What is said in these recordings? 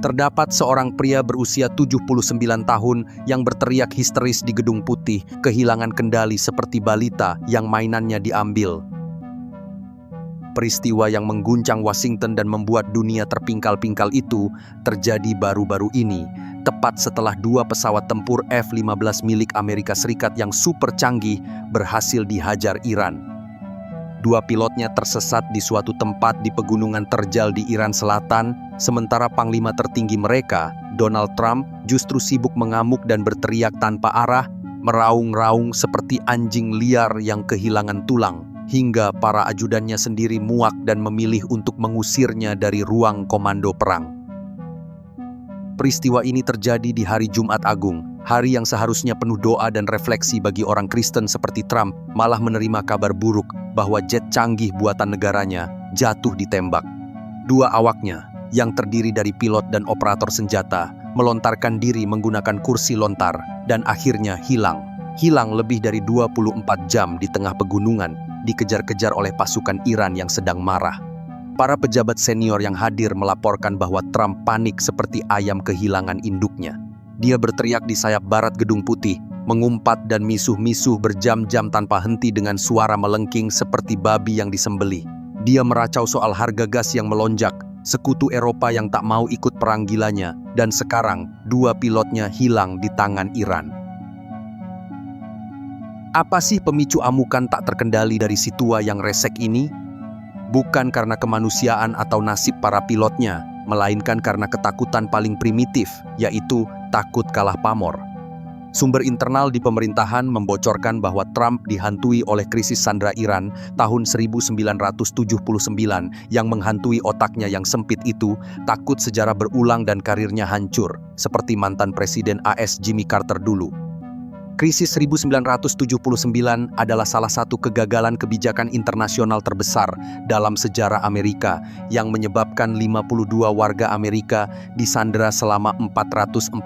Terdapat seorang pria berusia 79 tahun yang berteriak histeris di Gedung Putih, kehilangan kendali seperti balita yang mainannya diambil. Peristiwa yang mengguncang Washington dan membuat dunia terpingkal-pingkal itu terjadi baru-baru ini, tepat setelah 2 pesawat tempur F-15 milik Amerika Serikat yang super canggih berhasil dihajar Iran. 2 pilotnya tersesat di suatu tempat di pegunungan terjal di Iran Selatan, sementara panglima tertinggi mereka, Donald Trump, justru sibuk mengamuk dan berteriak tanpa arah, meraung-raung seperti anjing liar yang kehilangan tulang, hingga para ajudannya sendiri muak dan memilih untuk mengusirnya dari ruang komando perang. Peristiwa ini terjadi di hari Jumat Agung, hari yang seharusnya penuh doa dan refleksi bagi orang Kristen seperti Trump, malah menerima kabar buruk bahwa jet canggih buatan negaranya jatuh ditembak. 2 awaknya, yang terdiri dari pilot dan operator senjata, melontarkan diri menggunakan kursi lontar dan akhirnya hilang. Hilang lebih dari 24 jam di tengah pegunungan, dikejar-kejar oleh pasukan Iran yang sedang marah. Para pejabat senior yang hadir melaporkan bahwa Trump panik seperti ayam kehilangan induknya. Dia berteriak di sayap barat Gedung Putih, mengumpat dan misuh-misuh berjam-jam tanpa henti dengan suara melengking seperti babi yang disembelih. Dia meracau soal harga gas yang melonjak, sekutu Eropa yang tak mau ikut perang gilanya, dan sekarang 2 pilotnya hilang di tangan Iran. Apa sih pemicu amukan tak terkendali dari si tua yang resek ini? Bukan karena kemanusiaan atau nasib para pilotnya, melainkan karena ketakutan paling primitif, yaitu takut kalah pamor. Sumber internal di pemerintahan membocorkan bahwa Trump dihantui oleh krisis sandera Iran tahun 1979 yang menghantui otaknya yang sempit itu, takut sejarah berulang dan karirnya hancur, seperti mantan Presiden AS Jimmy Carter dulu. Krisis 1979 adalah salah satu kegagalan kebijakan internasional terbesar dalam sejarah Amerika yang menyebabkan 52 warga Amerika disandera selama 444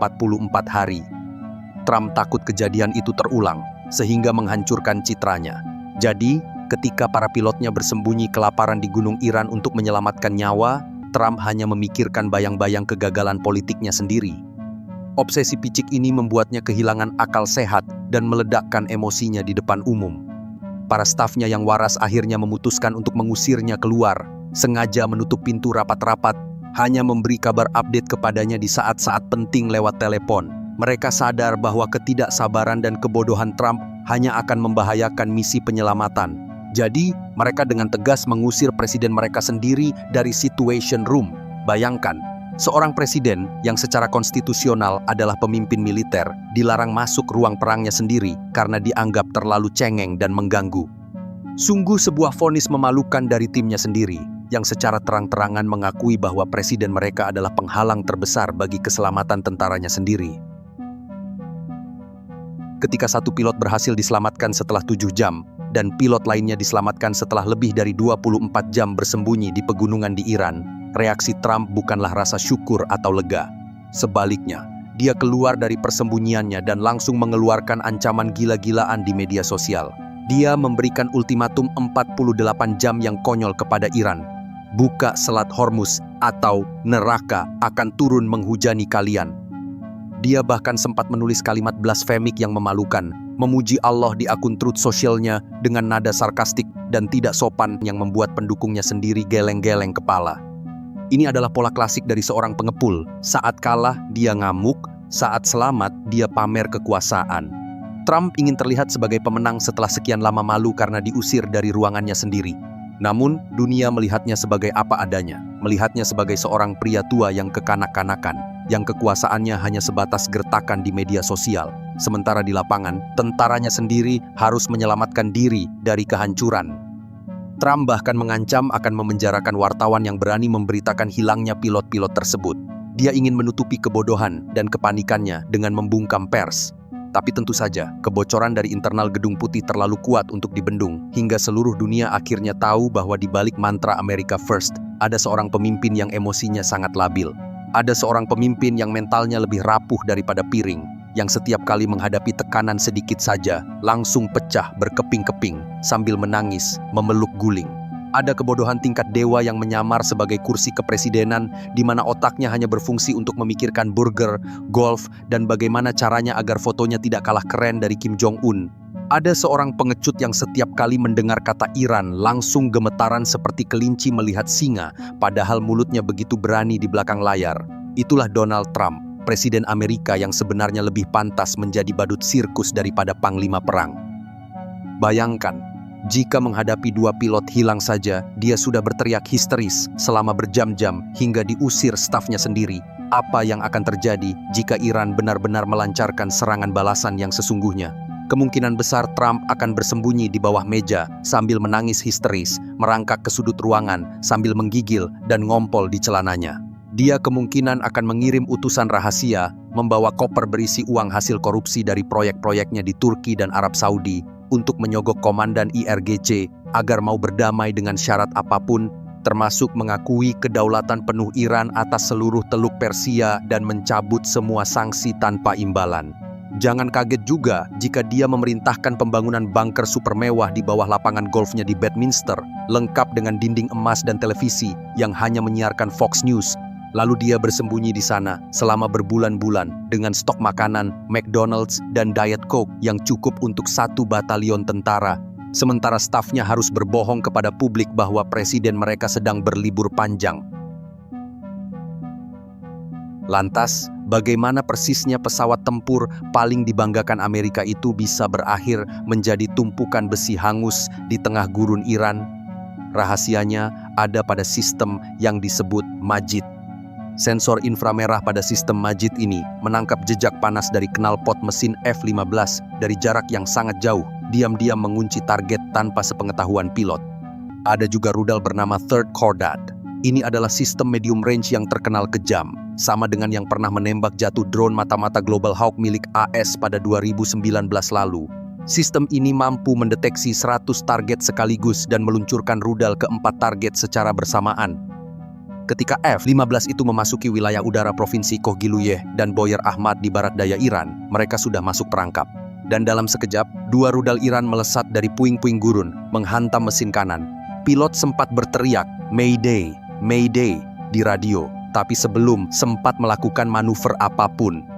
hari. Trump takut kejadian itu terulang, sehingga menghancurkan citranya. Jadi, ketika para pilotnya bersembunyi kelaparan di Gunung Iran untuk menyelamatkan nyawa, Trump hanya memikirkan bayang-bayang kegagalan politiknya sendiri. Obsesi picik ini membuatnya kehilangan akal sehat dan meledakkan emosinya di depan umum. Para stafnya yang waras akhirnya memutuskan untuk mengusirnya keluar, sengaja menutup pintu rapat-rapat, hanya memberi kabar update kepadanya di saat-saat penting lewat telepon. Mereka sadar bahwa ketidaksabaran dan kebodohan Trump hanya akan membahayakan misi penyelamatan. Jadi, mereka dengan tegas mengusir presiden mereka sendiri dari Situation Room. Bayangkan, seorang presiden yang secara konstitusional adalah pemimpin militer dilarang masuk ruang perangnya sendiri karena dianggap terlalu cengeng dan mengganggu. Sungguh sebuah vonis memalukan dari timnya sendiri yang secara terang-terangan mengakui bahwa presiden mereka adalah penghalang terbesar bagi keselamatan tentaranya sendiri. Ketika satu pilot berhasil diselamatkan setelah 7 jam dan pilot lainnya diselamatkan setelah lebih dari 24 jam bersembunyi di pegunungan di Iran, reaksi Trump bukanlah rasa syukur atau lega. Sebaliknya, dia keluar dari persembunyiannya dan langsung mengeluarkan ancaman gila-gilaan di media sosial. Dia memberikan ultimatum 48 jam yang konyol kepada Iran. Buka Selat Hormuz atau neraka akan turun menghujani kalian. Dia bahkan sempat menulis kalimat blasfemik yang memalukan, memuji Allah di akun Truth Socialnya dengan nada sarkastik dan tidak sopan yang membuat pendukungnya sendiri geleng-geleng kepala. Ini adalah pola klasik dari seorang pengepul. Saat kalah, dia ngamuk. Saat selamat, dia pamer kekuasaan. Trump ingin terlihat sebagai pemenang setelah sekian lama malu karena diusir dari ruangannya sendiri. Namun, dunia melihatnya sebagai apa adanya. Melihatnya sebagai seorang pria tua yang kekanak-kanakan, yang kekuasaannya hanya sebatas gertakan di media sosial. Sementara di lapangan, tentaranya sendiri harus menyelamatkan diri dari kehancuran. Trump bahkan mengancam akan memenjarakan wartawan yang berani memberitakan hilangnya pilot-pilot tersebut. Dia ingin menutupi kebodohan dan kepanikannya dengan membungkam pers. Tapi tentu saja, kebocoran dari internal Gedung Putih terlalu kuat untuk dibendung, hingga seluruh dunia akhirnya tahu bahwa di balik mantra America First, ada seorang pemimpin yang emosinya sangat labil. Ada seorang pemimpin yang mentalnya lebih rapuh daripada piring, yang setiap kali menghadapi tekanan sedikit saja, langsung pecah berkeping-keping, sambil menangis, memeluk guling. Ada kebodohan tingkat dewa yang menyamar sebagai kursi kepresidenan di mana otaknya hanya berfungsi untuk memikirkan burger, golf, dan bagaimana caranya agar fotonya tidak kalah keren dari Kim Jong-un. Ada seorang pengecut yang setiap kali mendengar kata Iran langsung gemetaran seperti kelinci melihat singa, padahal mulutnya begitu berani di belakang layar. Itulah Donald Trump, Presiden Amerika yang sebenarnya lebih pantas menjadi badut sirkus daripada panglima perang. Bayangkan, jika menghadapi 2 pilot hilang saja, dia sudah berteriak histeris selama berjam-jam hingga diusir stafnya sendiri. Apa yang akan terjadi jika Iran benar-benar melancarkan serangan balasan yang sesungguhnya? Kemungkinan besar Trump akan bersembunyi di bawah meja sambil menangis histeris, merangkak ke sudut ruangan sambil menggigil dan ngompol di celananya. Dia kemungkinan akan mengirim utusan rahasia membawa koper berisi uang hasil korupsi dari proyek-proyeknya di Turki dan Arab Saudi untuk menyogok komandan IRGC agar mau berdamai dengan syarat apapun, termasuk mengakui kedaulatan penuh Iran atas seluruh Teluk Persia dan mencabut semua sanksi tanpa imbalan. Jangan kaget juga jika dia memerintahkan pembangunan bunker super mewah di bawah lapangan golfnya di Bedminster, lengkap dengan dinding emas dan televisi yang hanya menyiarkan Fox News. Lalu dia bersembunyi di sana selama berbulan-bulan dengan stok makanan, McDonald's, dan Diet Coke yang cukup untuk 1 batalion tentara. Sementara stafnya harus berbohong kepada publik bahwa presiden mereka sedang berlibur panjang. Lantas, bagaimana persisnya pesawat tempur paling dibanggakan Amerika itu bisa berakhir menjadi tumpukan besi hangus di tengah gurun Iran? Rahasianya ada pada sistem yang disebut Majid. Sensor inframerah pada sistem Majid ini menangkap jejak panas dari knalpot mesin F-15 dari jarak yang sangat jauh, diam-diam mengunci target tanpa sepengetahuan pilot. Ada juga rudal bernama Third Cordad. Ini adalah sistem medium range yang terkenal kejam, sama dengan yang pernah menembak jatuh drone mata-mata Global Hawk milik AS pada 2019 lalu. Sistem ini mampu mendeteksi 100 target sekaligus dan meluncurkan rudal ke 4 target secara bersamaan. Ketika F-15 itu memasuki wilayah udara Provinsi Kohgiluyeh dan Boyer Ahmad di barat daya Iran, mereka sudah masuk perangkap. Dan dalam sekejap, 2 rudal Iran melesat dari puing-puing gurun, menghantam mesin kanan. Pilot sempat berteriak, "Mayday, Mayday," di radio, tapi sebelum sempat melakukan manuver apapun.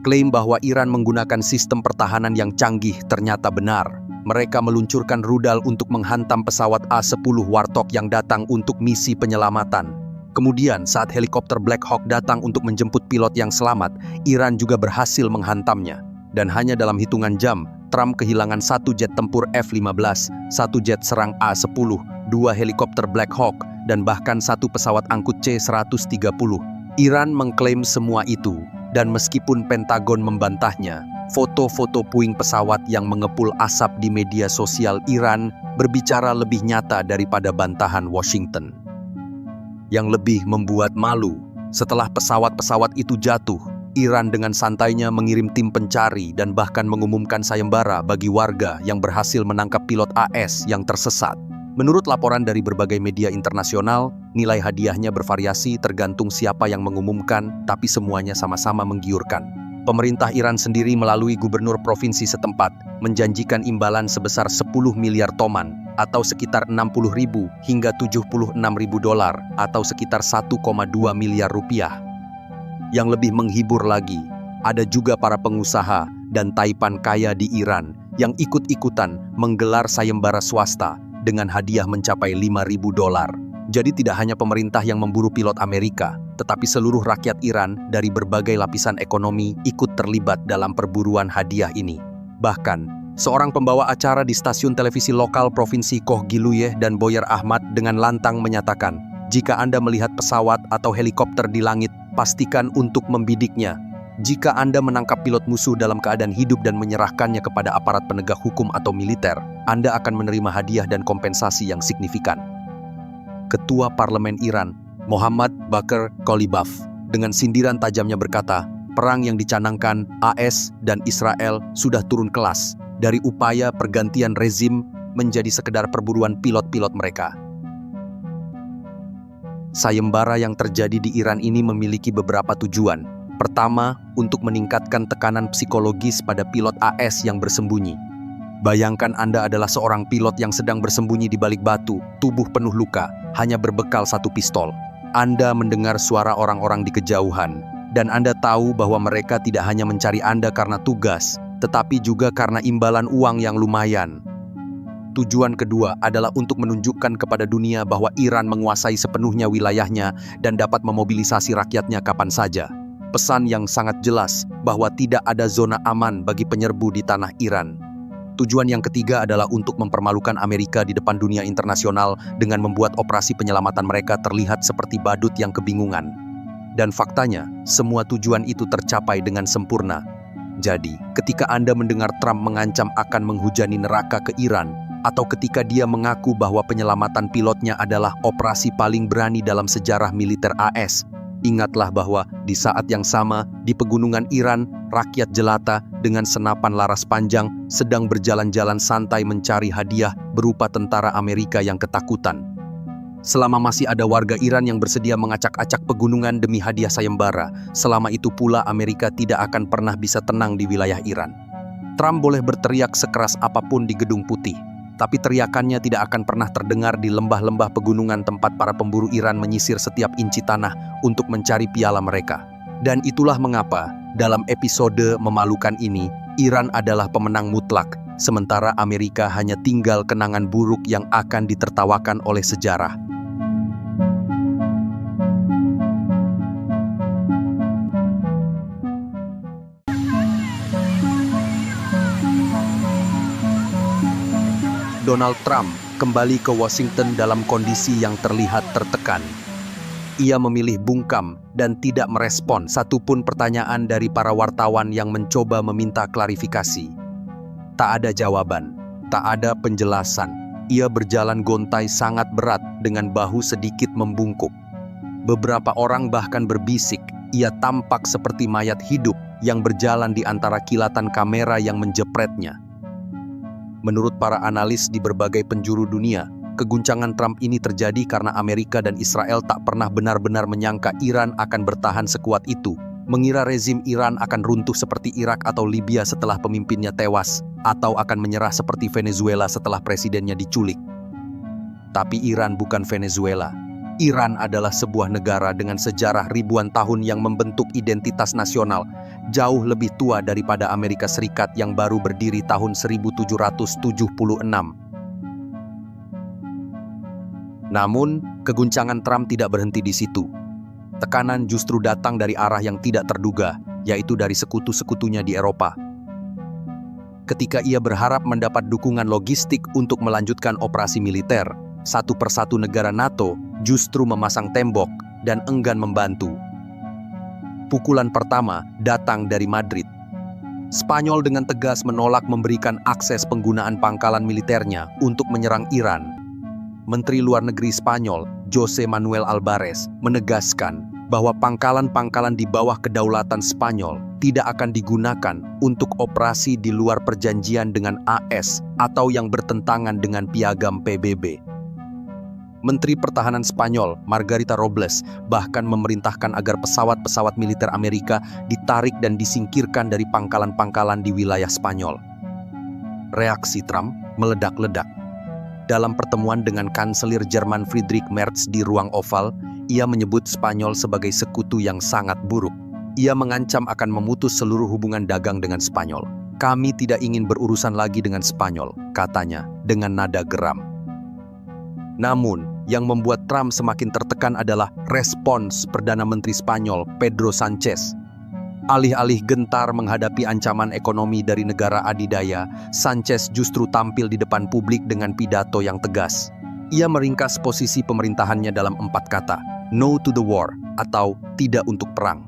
Klaim bahwa Iran menggunakan sistem pertahanan yang canggih ternyata benar. Mereka meluncurkan rudal untuk menghantam pesawat A-10 Warthog yang datang untuk misi penyelamatan. Kemudian, saat helikopter Black Hawk datang untuk menjemput pilot yang selamat, Iran juga berhasil menghantamnya. Dan hanya dalam hitungan jam, Trump kehilangan 1 jet tempur F-15, 1 jet serang A-10, 2 helikopter Black Hawk, dan bahkan 1 pesawat angkut C-130. Iran mengklaim semua itu, dan meskipun Pentagon membantahnya, foto-foto puing pesawat yang mengepul asap di media sosial Iran berbicara lebih nyata daripada bantahan Washington. Yang lebih membuat malu, setelah pesawat-pesawat itu jatuh, Iran dengan santainya mengirim tim pencari dan bahkan mengumumkan sayembara bagi warga yang berhasil menangkap pilot AS yang tersesat. Menurut laporan dari berbagai media internasional, nilai hadiahnya bervariasi tergantung siapa yang mengumumkan, tapi semuanya sama-sama menggiurkan. Pemerintah Iran sendiri melalui gubernur provinsi setempat menjanjikan imbalan sebesar 10 miliar toman atau sekitar 60.000 hingga 76.000 dolar atau sekitar 1,2 miliar rupiah. Yang lebih menghibur lagi, ada juga para pengusaha dan taipan kaya di Iran yang ikut-ikutan menggelar sayembara swasta dengan hadiah mencapai 5.000 dolar. Jadi tidak hanya pemerintah yang memburu pilot Amerika, tetapi seluruh rakyat Iran dari berbagai lapisan ekonomi ikut terlibat dalam perburuan hadiah ini. Bahkan, seorang pembawa acara di stasiun televisi lokal Provinsi Kohgiluyeh dan Boyer Ahmad dengan lantang menyatakan, jika Anda melihat pesawat atau helikopter di langit, pastikan untuk membidiknya. Jika Anda menangkap pilot musuh dalam keadaan hidup dan menyerahkannya kepada aparat penegak hukum atau militer, Anda akan menerima hadiah dan kompensasi yang signifikan. Ketua Parlemen Iran, Mohammad Bakr Kolibaf, dengan sindiran tajamnya berkata, perang yang dicanangkan AS dan Israel sudah turun kelas dari upaya pergantian rezim menjadi sekedar perburuan pilot-pilot mereka. Sayembara yang terjadi di Iran ini memiliki beberapa tujuan. Pertama, untuk meningkatkan tekanan psikologis pada pilot AS yang bersembunyi. Bayangkan Anda adalah seorang pilot yang sedang bersembunyi di balik batu, tubuh penuh luka, hanya berbekal satu pistol. Anda mendengar suara orang-orang di kejauhan, dan Anda tahu bahwa mereka tidak hanya mencari Anda karena tugas, tetapi juga karena imbalan uang yang lumayan. Tujuan kedua adalah untuk menunjukkan kepada dunia bahwa Iran menguasai sepenuhnya wilayahnya dan dapat memobilisasi rakyatnya kapan saja. Pesan yang sangat jelas bahwa tidak ada zona aman bagi penyerbu di tanah Iran. Tujuan yang ketiga adalah untuk mempermalukan Amerika di depan dunia internasional dengan membuat operasi penyelamatan mereka terlihat seperti badut yang kebingungan. Dan faktanya, semua tujuan itu tercapai dengan sempurna. Jadi, ketika Anda mendengar Trump mengancam akan menghujani neraka ke Iran, atau ketika dia mengaku bahwa penyelamatan pilotnya adalah operasi paling berani dalam sejarah militer AS, ingatlah bahwa di saat yang sama, di pegunungan Iran, rakyat jelata dengan senapan laras panjang sedang berjalan-jalan santai mencari hadiah berupa tentara Amerika yang ketakutan. Selama masih ada warga Iran yang bersedia mengacak-acak pegunungan demi hadiah sayembara, selama itu pula Amerika tidak akan pernah bisa tenang di wilayah Iran. Trump boleh berteriak sekeras apapun di Gedung Putih, tapi teriakannya tidak akan pernah terdengar di lembah-lembah pegunungan tempat para pemburu Iran menyisir setiap inci tanah untuk mencari piala mereka. Dan itulah mengapa, dalam episode memalukan ini, Iran adalah pemenang mutlak, sementara Amerika hanya tinggal kenangan buruk yang akan ditertawakan oleh sejarah. Donald Trump kembali ke Washington dalam kondisi yang terlihat tertekan. Ia memilih bungkam dan tidak merespon satupun pertanyaan dari para wartawan yang mencoba meminta klarifikasi. Tak ada jawaban, tak ada penjelasan. Ia berjalan gontai sangat berat dengan bahu sedikit membungkuk. Beberapa orang bahkan berbisik, ia tampak seperti mayat hidup yang berjalan di antara kilatan kamera yang menjepretnya. Menurut para analis di berbagai penjuru dunia, keguncangan Trump ini terjadi karena Amerika dan Israel tak pernah benar-benar menyangka Iran akan bertahan sekuat itu, mengira rezim Iran akan runtuh seperti Irak atau Libya setelah pemimpinnya tewas, atau akan menyerah seperti Venezuela setelah presidennya diculik. Tapi Iran bukan Venezuela. Iran adalah sebuah negara dengan sejarah ribuan tahun yang membentuk identitas nasional, jauh lebih tua daripada Amerika Serikat yang baru berdiri tahun 1776. Namun, keguncangan Trump tidak berhenti di situ. Tekanan justru datang dari arah yang tidak terduga, yaitu dari sekutu-sekutunya di Eropa. Ketika ia berharap mendapat dukungan logistik untuk melanjutkan operasi militer, satu persatu negara NATO justru memasang tembok dan enggan membantu. Pukulan pertama datang dari Madrid. Spanyol dengan tegas menolak memberikan akses penggunaan pangkalan militernya untuk menyerang Iran. Menteri Luar Negeri Spanyol, José Manuel Álvarez, menegaskan bahwa pangkalan-pangkalan di bawah kedaulatan Spanyol tidak akan digunakan untuk operasi di luar perjanjian dengan AS atau yang bertentangan dengan piagam PBB. Menteri Pertahanan Spanyol, Margarita Robles, bahkan memerintahkan agar pesawat-pesawat militer Amerika ditarik dan disingkirkan dari pangkalan-pangkalan di wilayah Spanyol. Reaksi Trump meledak-ledak. Dalam pertemuan dengan Kanselir Jerman Friedrich Merz di ruang oval, ia menyebut Spanyol sebagai sekutu yang sangat buruk. Ia mengancam akan memutus seluruh hubungan dagang dengan Spanyol. "Kami tidak ingin berurusan lagi dengan Spanyol," katanya dengan nada geram. Namun, yang membuat Trump semakin tertekan adalah respons Perdana Menteri Spanyol, Pedro Sanchez. Alih-alih gentar menghadapi ancaman ekonomi dari negara adidaya, Sanchez justru tampil di depan publik dengan pidato yang tegas. Ia meringkas posisi pemerintahannya dalam 4 kata, "No to the war," atau "tidak untuk perang."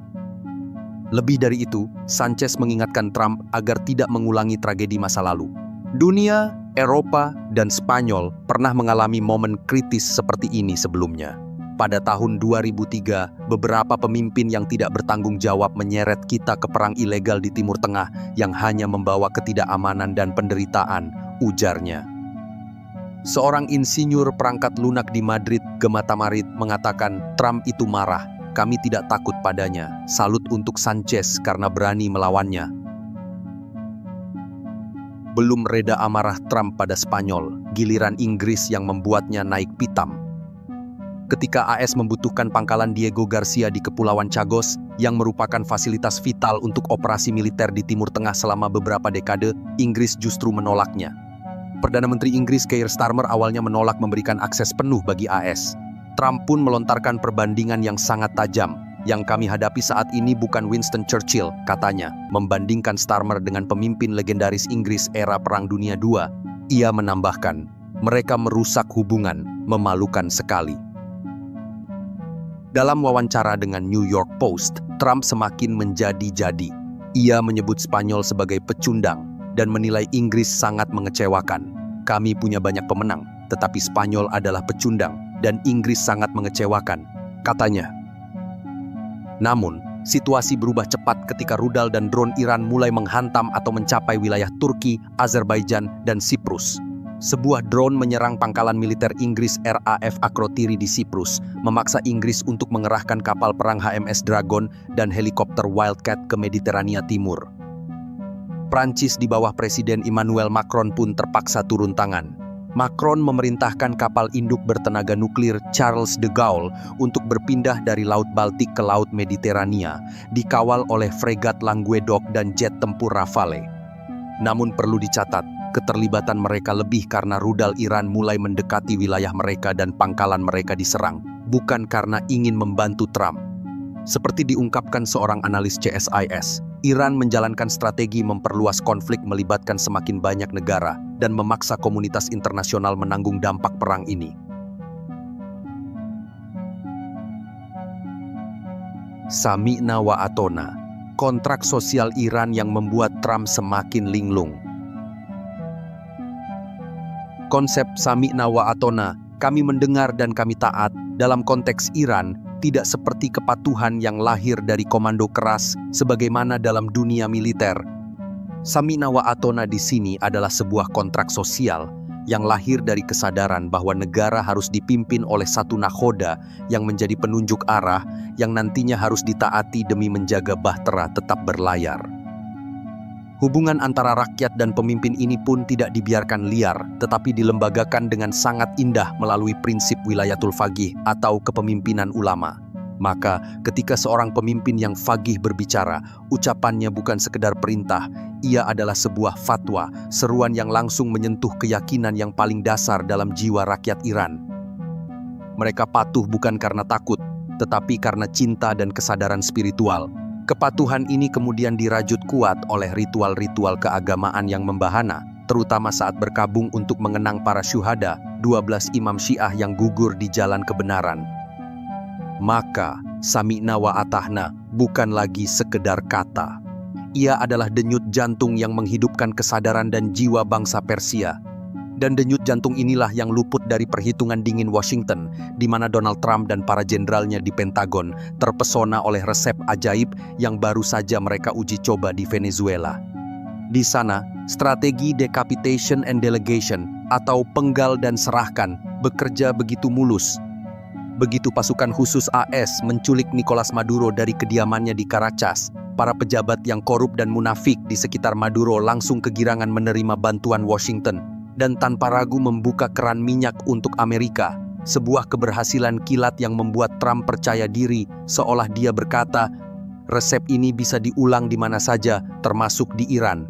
Lebih dari itu, Sanchez mengingatkan Trump agar tidak mengulangi tragedi masa lalu. Dunia, Eropa, dan Spanyol pernah mengalami momen kritis seperti ini sebelumnya. Pada tahun 2003, beberapa pemimpin yang tidak bertanggung jawab menyeret kita ke perang ilegal di Timur Tengah yang hanya membawa ketidakamanan dan penderitaan, ujarnya. Seorang insinyur perangkat lunak di Madrid, Gemma Tamarit, mengatakan Trump itu marah. "Kami tidak takut padanya. Salut untuk Sanchez karena berani melawannya." Belum reda amarah Trump pada Spanyol, giliran Inggris yang membuatnya naik pitam. Ketika AS membutuhkan pangkalan Diego Garcia di Kepulauan Chagos, yang merupakan fasilitas vital untuk operasi militer di Timur Tengah selama beberapa dekade, Inggris justru menolaknya. Perdana Menteri Inggris Keir Starmer awalnya menolak memberikan akses penuh bagi AS. Trump pun melontarkan perbandingan yang sangat tajam. Yang kami hadapi saat ini bukan Winston Churchill, katanya, membandingkan Starmer dengan pemimpin legendaris Inggris era Perang Dunia II. Ia menambahkan, mereka merusak hubungan, memalukan sekali. Dalam wawancara dengan New York Post, Trump semakin menjadi-jadi. Ia menyebut Spanyol sebagai pecundang dan menilai Inggris sangat mengecewakan. Kami punya banyak pemenang, tetapi Spanyol adalah pecundang dan Inggris sangat mengecewakan, katanya. Namun, situasi berubah cepat ketika rudal dan drone Iran mulai menghantam atau mencapai wilayah Turki, Azerbaijan, dan Siprus. Sebuah drone menyerang pangkalan militer Inggris RAF Akrotiri di Siprus, memaksa Inggris untuk mengerahkan kapal perang HMS Dragon dan helikopter Wildcat ke Mediterania Timur. Prancis di bawah Presiden Emmanuel Macron pun terpaksa turun tangan. Macron memerintahkan kapal induk bertenaga nuklir Charles de Gaulle untuk berpindah dari Laut Baltik ke Laut Mediterania, dikawal oleh fregat Languedoc dan jet tempur Rafale. Namun perlu dicatat, keterlibatan mereka lebih karena rudal Iran mulai mendekati wilayah mereka dan pangkalan mereka diserang, bukan karena ingin membantu Trump. Seperti diungkapkan seorang analis CSIS, Iran menjalankan strategi memperluas konflik melibatkan semakin banyak negara dan memaksa komunitas internasional menanggung dampak perang ini. Sami'na wa atona, kontrak sosial Iran yang membuat Trump semakin linglung. Konsep Sami'na wa atona, kami mendengar dan kami taat, dalam konteks Iran, tidak seperti kepatuhan yang lahir dari komando keras sebagaimana dalam dunia militer. Sami'na wa atona di sini adalah sebuah kontrak sosial yang lahir dari kesadaran bahwa negara harus dipimpin oleh satu nakhoda yang menjadi penunjuk arah yang nantinya harus ditaati demi menjaga bahtera tetap berlayar. Hubungan antara rakyat dan pemimpin ini pun tidak dibiarkan liar, tetapi dilembagakan dengan sangat indah melalui prinsip wilayatul faqih atau kepemimpinan ulama. Maka, ketika seorang pemimpin yang faqih berbicara, ucapannya bukan sekedar perintah, ia adalah sebuah fatwa, seruan yang langsung menyentuh keyakinan yang paling dasar dalam jiwa rakyat Iran. Mereka patuh bukan karena takut, tetapi karena cinta dan kesadaran spiritual. Kepatuhan ini kemudian dirajut kuat oleh ritual-ritual keagamaan yang membahana, terutama saat berkabung untuk mengenang para syuhada, 12 imam Syiah yang gugur di jalan kebenaran. Maka, Sami'na wa atahna bukan lagi sekedar kata. Ia adalah denyut jantung yang menghidupkan kesadaran dan jiwa bangsa Persia. Dan denyut jantung inilah yang luput dari perhitungan dingin Washington, di mana Donald Trump dan para jenderalnya di Pentagon terpesona oleh resep ajaib yang baru saja mereka uji coba di Venezuela. Di sana, strategi decapitation and delegation atau penggal dan serahkan bekerja begitu mulus. Begitu pasukan khusus AS menculik Nicolas Maduro dari kediamannya di Caracas, para pejabat yang korup dan munafik di sekitar Maduro langsung kegirangan menerima bantuan Washington dan tanpa ragu membuka keran minyak untuk Amerika, sebuah keberhasilan kilat yang membuat Trump percaya diri seolah dia berkata, resep ini bisa diulang di mana saja, termasuk di Iran.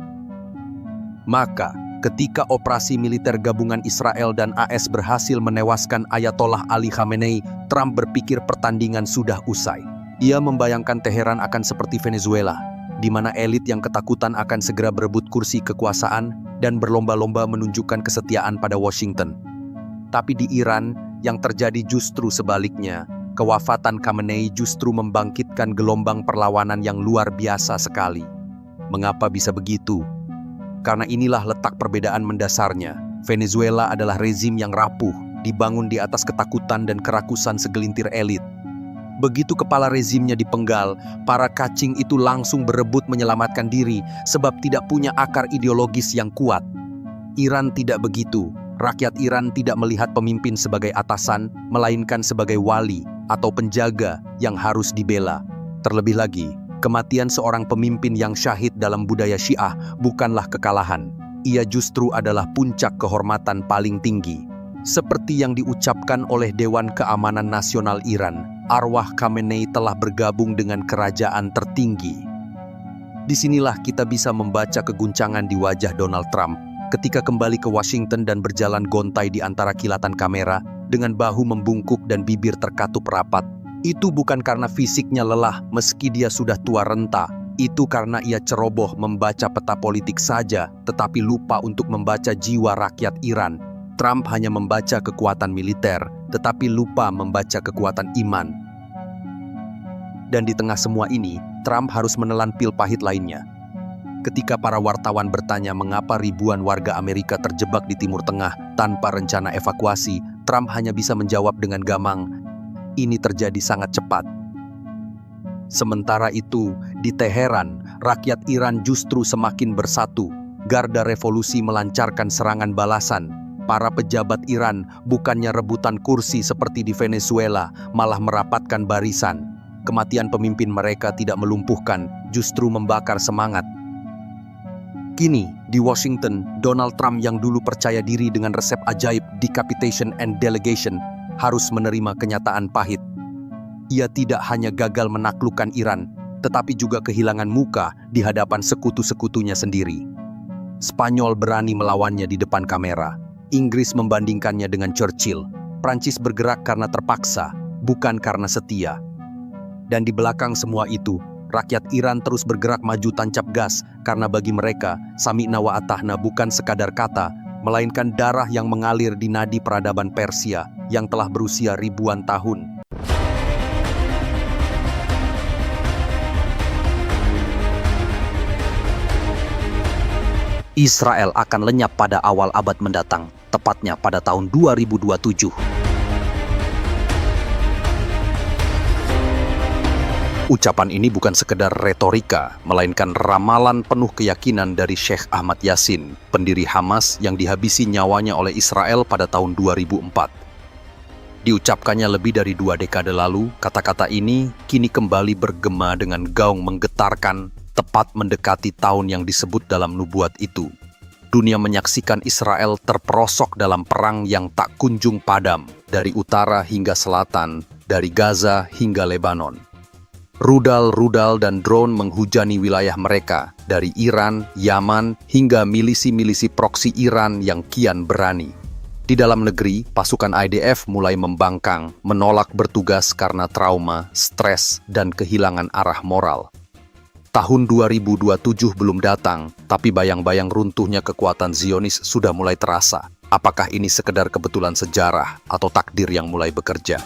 Maka, ketika operasi militer gabungan Israel dan AS berhasil menewaskan Ayatollah Ali Khamenei, Trump berpikir pertandingan sudah usai. Ia membayangkan Teheran akan seperti Venezuela, di mana elit yang ketakutan akan segera berebut kursi kekuasaan dan berlomba-lomba menunjukkan kesetiaan pada Washington. Tapi di Iran, yang terjadi justru sebaliknya. Kewafatan Khamenei justru membangkitkan gelombang perlawanan yang luar biasa sekali. Mengapa bisa begitu? Karena inilah letak perbedaan mendasarnya. Venezuela adalah rezim yang rapuh, dibangun di atas ketakutan dan kerakusan segelintir elit. Begitu kepala rezimnya dipenggal, para kacing itu langsung berebut menyelamatkan diri sebab tidak punya akar ideologis yang kuat. Iran tidak begitu. Rakyat Iran tidak melihat pemimpin sebagai atasan, melainkan sebagai wali atau penjaga yang harus dibela. Terlebih lagi, kematian seorang pemimpin yang syahid dalam budaya Syiah bukanlah kekalahan. ia justru adalah puncak kehormatan paling tinggi. Seperti yang diucapkan oleh Dewan Keamanan Nasional Iran, arwah Khamenei telah bergabung dengan kerajaan tertinggi. Disinilah kita bisa membaca keguncangan di wajah Donald Trump ketika kembali ke Washington dan berjalan gontai di antara kilatan kamera dengan bahu membungkuk dan bibir terkatup rapat. Itu bukan karena fisiknya lelah meski dia sudah tua renta. Itu karena ia ceroboh membaca peta politik saja, tetapi lupa untuk membaca jiwa rakyat Iran. Trump hanya membaca kekuatan militer, tetapi lupa membaca kekuatan iman. Dan di tengah semua ini, Trump harus menelan pil pahit lainnya. Ketika para wartawan bertanya mengapa ribuan warga Amerika terjebak di Timur Tengah tanpa rencana evakuasi, Trump hanya bisa menjawab dengan gamang, "Ini terjadi sangat cepat." Sementara itu, di Teheran, rakyat Iran justru semakin bersatu. Garda revolusi melancarkan serangan balasan. Para pejabat Iran bukannya rebutan kursi seperti di Venezuela, malah merapatkan barisan. Kematian pemimpin mereka tidak melumpuhkan, justru membakar semangat. Kini, di Washington, Donald Trump yang dulu percaya diri dengan resep ajaib decapitation and delegation harus menerima kenyataan pahit. Ia tidak hanya gagal menaklukkan Iran, tetapi juga kehilangan muka di hadapan sekutu-sekutunya sendiri. Spanyol berani melawannya di depan kamera. Inggris membandingkannya dengan Churchill. Prancis bergerak karena terpaksa, bukan karena setia. Dan di belakang semua itu, rakyat Iran terus bergerak maju tancap gas karena bagi mereka, sami'na wa ata'na bukan sekadar kata, melainkan darah yang mengalir di nadi peradaban Persia yang telah berusia ribuan tahun. Israel akan lenyap pada awal abad mendatang, tepatnya pada tahun 2027. Ucapan ini bukan sekedar retorika, melainkan ramalan penuh keyakinan dari Sheikh Ahmad Yassin, pendiri Hamas yang dihabisi nyawanya oleh Israel pada tahun 2004. Diucapkannya lebih dari 2 dekade lalu, kata-kata ini kini kembali bergema dengan gaung menggetarkan, tepat mendekati tahun yang disebut dalam nubuat itu. Dunia menyaksikan Israel terperosok dalam perang yang tak kunjung padam, dari utara hingga selatan, dari Gaza hingga Lebanon. Rudal-rudal dan drone menghujani wilayah mereka, dari Iran, Yaman, hingga milisi-milisi proksi Iran yang kian berani. Di dalam negeri, pasukan IDF mulai membangkang, menolak bertugas karena trauma, stres, dan kehilangan arah moral. Tahun 2027 belum datang, tapi bayang-bayang runtuhnya kekuatan Zionis sudah mulai terasa. Apakah ini sekedar kebetulan sejarah atau takdir yang mulai bekerja?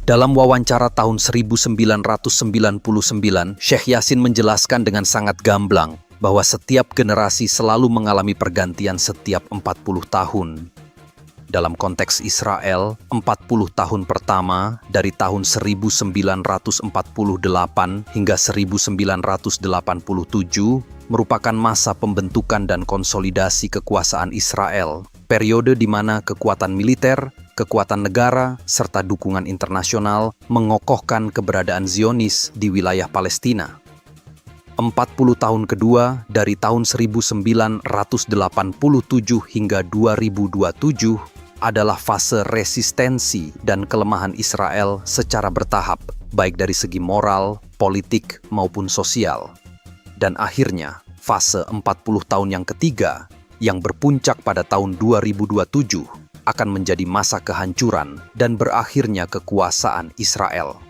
Dalam wawancara tahun 1999, Sheikh Yassin menjelaskan dengan sangat gamblang bahwa setiap generasi selalu mengalami pergantian setiap 40 tahun. Dalam konteks Israel, 40 tahun pertama dari tahun 1948 hingga 1987 merupakan masa pembentukan dan konsolidasi kekuasaan Israel, periode di mana kekuatan militer, kekuatan negara, serta dukungan internasional mengokohkan keberadaan Zionis di wilayah Palestina. 40 tahun kedua dari tahun 1987 hingga 2027 adalah fase resistensi dan kelemahan Israel secara bertahap, baik dari segi moral, politik, maupun sosial. Dan akhirnya, fase 40 tahun yang ketiga, yang berpuncak pada tahun 2027, akan menjadi masa kehancuran dan berakhirnya kekuasaan Israel.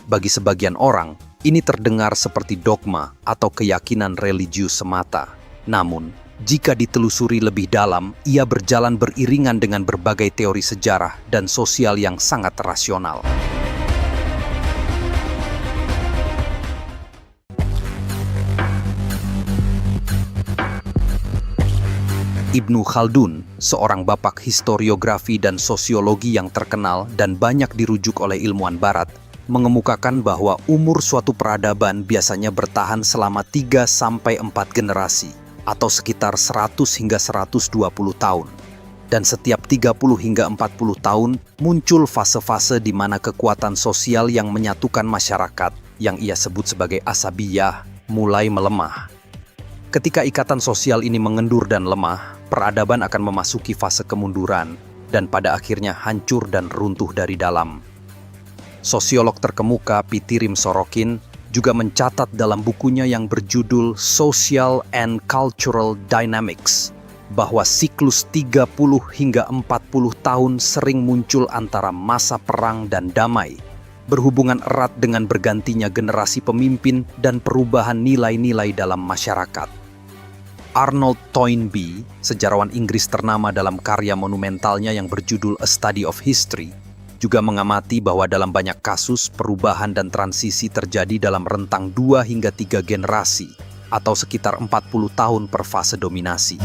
Bagi sebagian orang, ini terdengar seperti dogma atau keyakinan religius semata. Namun, jika ditelusuri lebih dalam, ia berjalan beriringan dengan berbagai teori sejarah dan sosial yang sangat rasional. Ibnu Khaldun, seorang bapak historiografi dan sosiologi yang terkenal dan banyak dirujuk oleh ilmuwan barat, mengemukakan bahwa umur suatu peradaban biasanya bertahan selama 3-4 generasi, atau sekitar 100 hingga 120 tahun. Dan setiap 30 hingga 40 tahun muncul fase-fase di mana kekuatan sosial yang menyatukan masyarakat yang ia sebut sebagai asabiyah, mulai melemah. Ketika ikatan sosial ini mengendur dan lemah, peradaban akan memasuki fase kemunduran dan pada akhirnya hancur dan runtuh dari dalam. Sosiolog terkemuka Pitirim Sorokin juga mencatat dalam bukunya yang berjudul Social and Cultural Dynamics bahwa siklus 30 hingga 40 tahun sering muncul antara masa perang dan damai, berhubungan erat dengan bergantinya generasi pemimpin dan perubahan nilai-nilai dalam masyarakat. Arnold Toynbee, sejarawan Inggris ternama dalam karya monumentalnya yang berjudul A Study of History, juga mengamati bahwa dalam banyak kasus perubahan dan transisi terjadi dalam rentang 2 hingga 3 generasi atau sekitar 40 tahun per fase dominasi.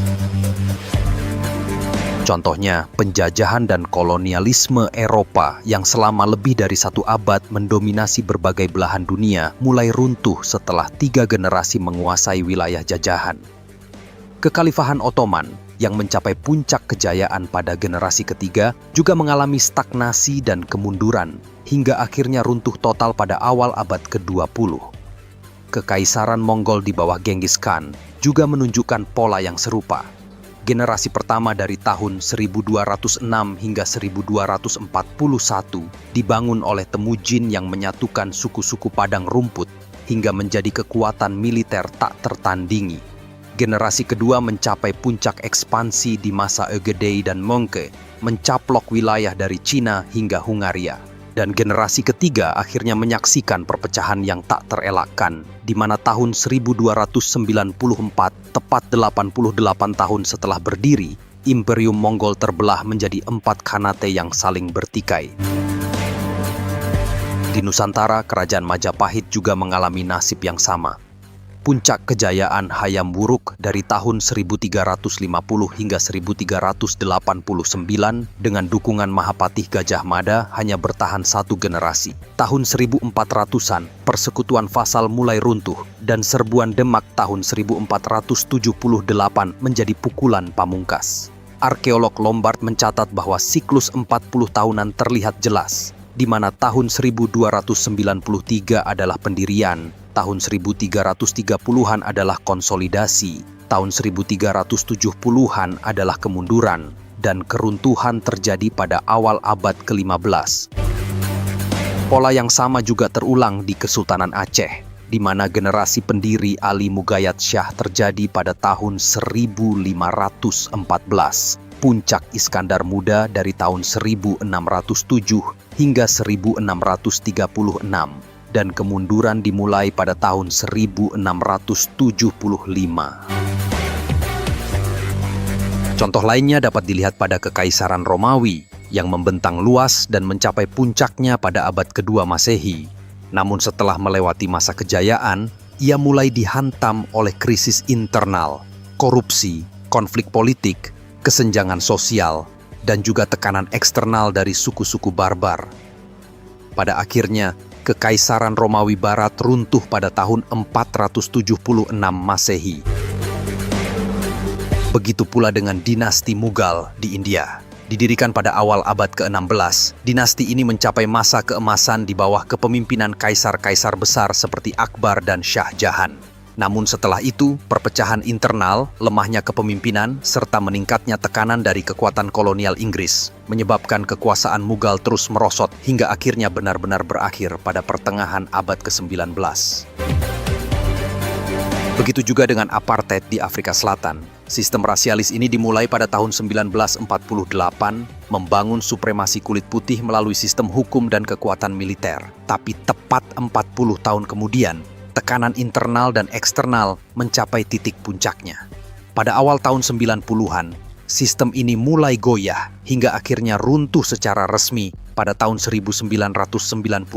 Contohnya, penjajahan dan kolonialisme Eropa yang selama lebih dari 1 abad mendominasi berbagai belahan dunia mulai runtuh setelah 3 generasi menguasai wilayah jajahan. Kekhalifahan Ottoman yang mencapai puncak kejayaan pada generasi ketiga juga mengalami stagnasi dan kemunduran hingga akhirnya runtuh total pada awal abad ke-20. Kekaisaran Mongol di bawah Genghis Khan juga menunjukkan pola yang serupa. Generasi pertama dari tahun 1206 hingga 1241 dibangun oleh Temujin yang menyatukan suku-suku padang rumput hingga menjadi kekuatan militer tak tertandingi. Generasi kedua mencapai puncak ekspansi di masa Ögedei dan Mongke, mencaplok wilayah dari Cina hingga Hungaria. Dan generasi ketiga akhirnya menyaksikan perpecahan yang tak terelakkan, di mana tahun 1294, tepat 88 tahun setelah berdiri, Imperium Mongol terbelah menjadi 4 khanate yang saling bertikai. Di Nusantara, Kerajaan Majapahit juga mengalami nasib yang sama. Puncak kejayaan Hayam Wuruk dari tahun 1350 hingga 1389 dengan dukungan Mahapatih Gajah Mada hanya bertahan 1 generasi. Tahun 1400-an, persekutuan vassal mulai runtuh dan serbuan Demak tahun 1478 menjadi pukulan pamungkas. Arkeolog Lombard mencatat bahwa siklus 40 tahunan terlihat jelas, di mana tahun 1293 adalah pendirian, tahun 1330-an adalah konsolidasi, tahun 1370-an adalah kemunduran, dan keruntuhan terjadi pada awal abad ke-15. Pola yang sama juga terulang di Kesultanan Aceh, di mana generasi pendiri Ali Mugayat Shah terjadi pada tahun 1514. Puncak Iskandar Muda dari tahun 1607 hingga 1636. Dan kemunduran dimulai pada tahun 1675. Contoh lainnya dapat dilihat pada Kekaisaran Romawi yang membentang luas dan mencapai puncaknya pada abad kedua Masehi. Namun setelah melewati masa kejayaan, ia mulai dihantam oleh krisis internal, korupsi, konflik politik, kesenjangan sosial, dan juga tekanan eksternal dari suku-suku barbar. Pada akhirnya, Kekaisaran Romawi Barat runtuh pada tahun 476 Masehi. Begitu pula dengan dinasti Mughal di India. Didirikan pada awal abad ke-16, dinasti ini mencapai masa keemasan di bawah kepemimpinan kaisar-kaisar besar seperti Akbar dan Shah Jahan. Namun setelah itu, perpecahan internal, lemahnya kepemimpinan, serta meningkatnya tekanan dari kekuatan kolonial Inggris menyebabkan kekuasaan Mughal terus merosot hingga akhirnya benar-benar berakhir pada pertengahan abad ke-19. Begitu juga dengan apartheid di Afrika Selatan. Sistem rasialis ini dimulai pada tahun 1948, membangun supremasi kulit putih melalui sistem hukum dan kekuatan militer. Tapi tepat 40 tahun kemudian, tekanan internal dan eksternal mencapai titik puncaknya. Pada awal tahun 90-an, sistem ini mulai goyah hingga akhirnya runtuh secara resmi pada tahun 1994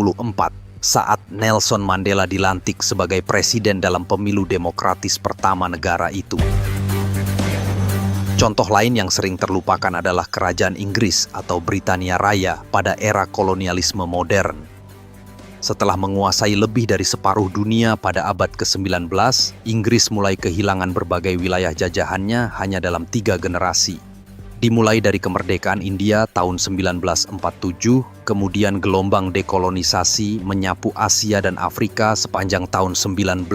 saat Nelson Mandela dilantik sebagai presiden dalam pemilu demokratis pertama negara itu. Contoh lain yang sering terlupakan adalah Kerajaan Inggris atau Britania Raya pada era kolonialisme modern. Setelah menguasai lebih dari separuh dunia pada abad ke-19, Inggris mulai kehilangan berbagai wilayah jajahannya hanya dalam 3 generasi. Dimulai dari kemerdekaan India tahun 1947, kemudian gelombang dekolonisasi menyapu Asia dan Afrika sepanjang tahun 1950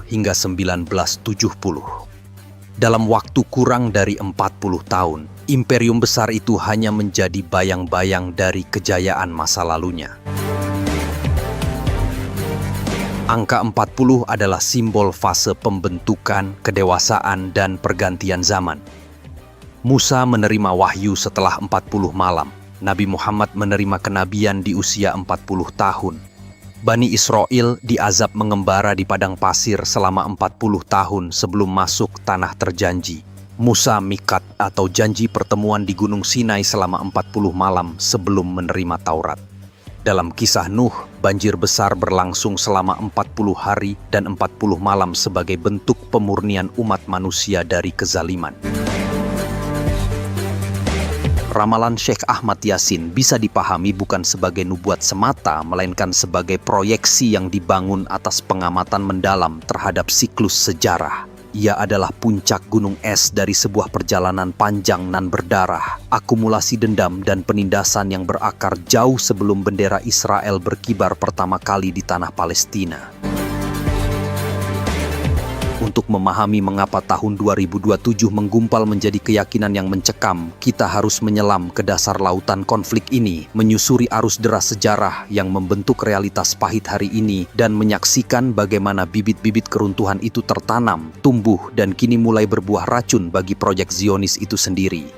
hingga 1970. Dalam waktu kurang dari 40 tahun, imperium besar itu hanya menjadi bayang-bayang dari kejayaan masa lalunya. Angka 40 adalah simbol fase pembentukan, kedewasaan, dan pergantian zaman. Musa menerima wahyu setelah 40 malam. Nabi Muhammad menerima kenabian di usia 40 tahun. Bani Israel diazab mengembara di padang pasir selama 40 tahun sebelum masuk tanah terjanji. Musa mikat atau janji pertemuan di Gunung Sinai selama 40 malam sebelum menerima Taurat. Dalam kisah Nuh, banjir besar berlangsung selama 40 hari dan 40 malam sebagai bentuk pemurnian umat manusia dari kezaliman. Ramalan Syekh Ahmad Yasin bisa dipahami bukan sebagai nubuat semata, melainkan sebagai proyeksi yang dibangun atas pengamatan mendalam terhadap siklus sejarah. Ia adalah puncak gunung es dari sebuah perjalanan panjang nan berdarah, akumulasi dendam dan penindasan yang berakar jauh sebelum bendera Israel berkibar pertama kali di tanah Palestina. Untuk memahami mengapa tahun 2027 menggumpal menjadi keyakinan yang mencekam, kita harus menyelam ke dasar lautan konflik ini, menyusuri arus deras sejarah yang membentuk realitas pahit hari ini, dan menyaksikan bagaimana bibit-bibit keruntuhan itu tertanam, tumbuh, dan kini mulai berbuah racun bagi proyek Zionis itu sendiri.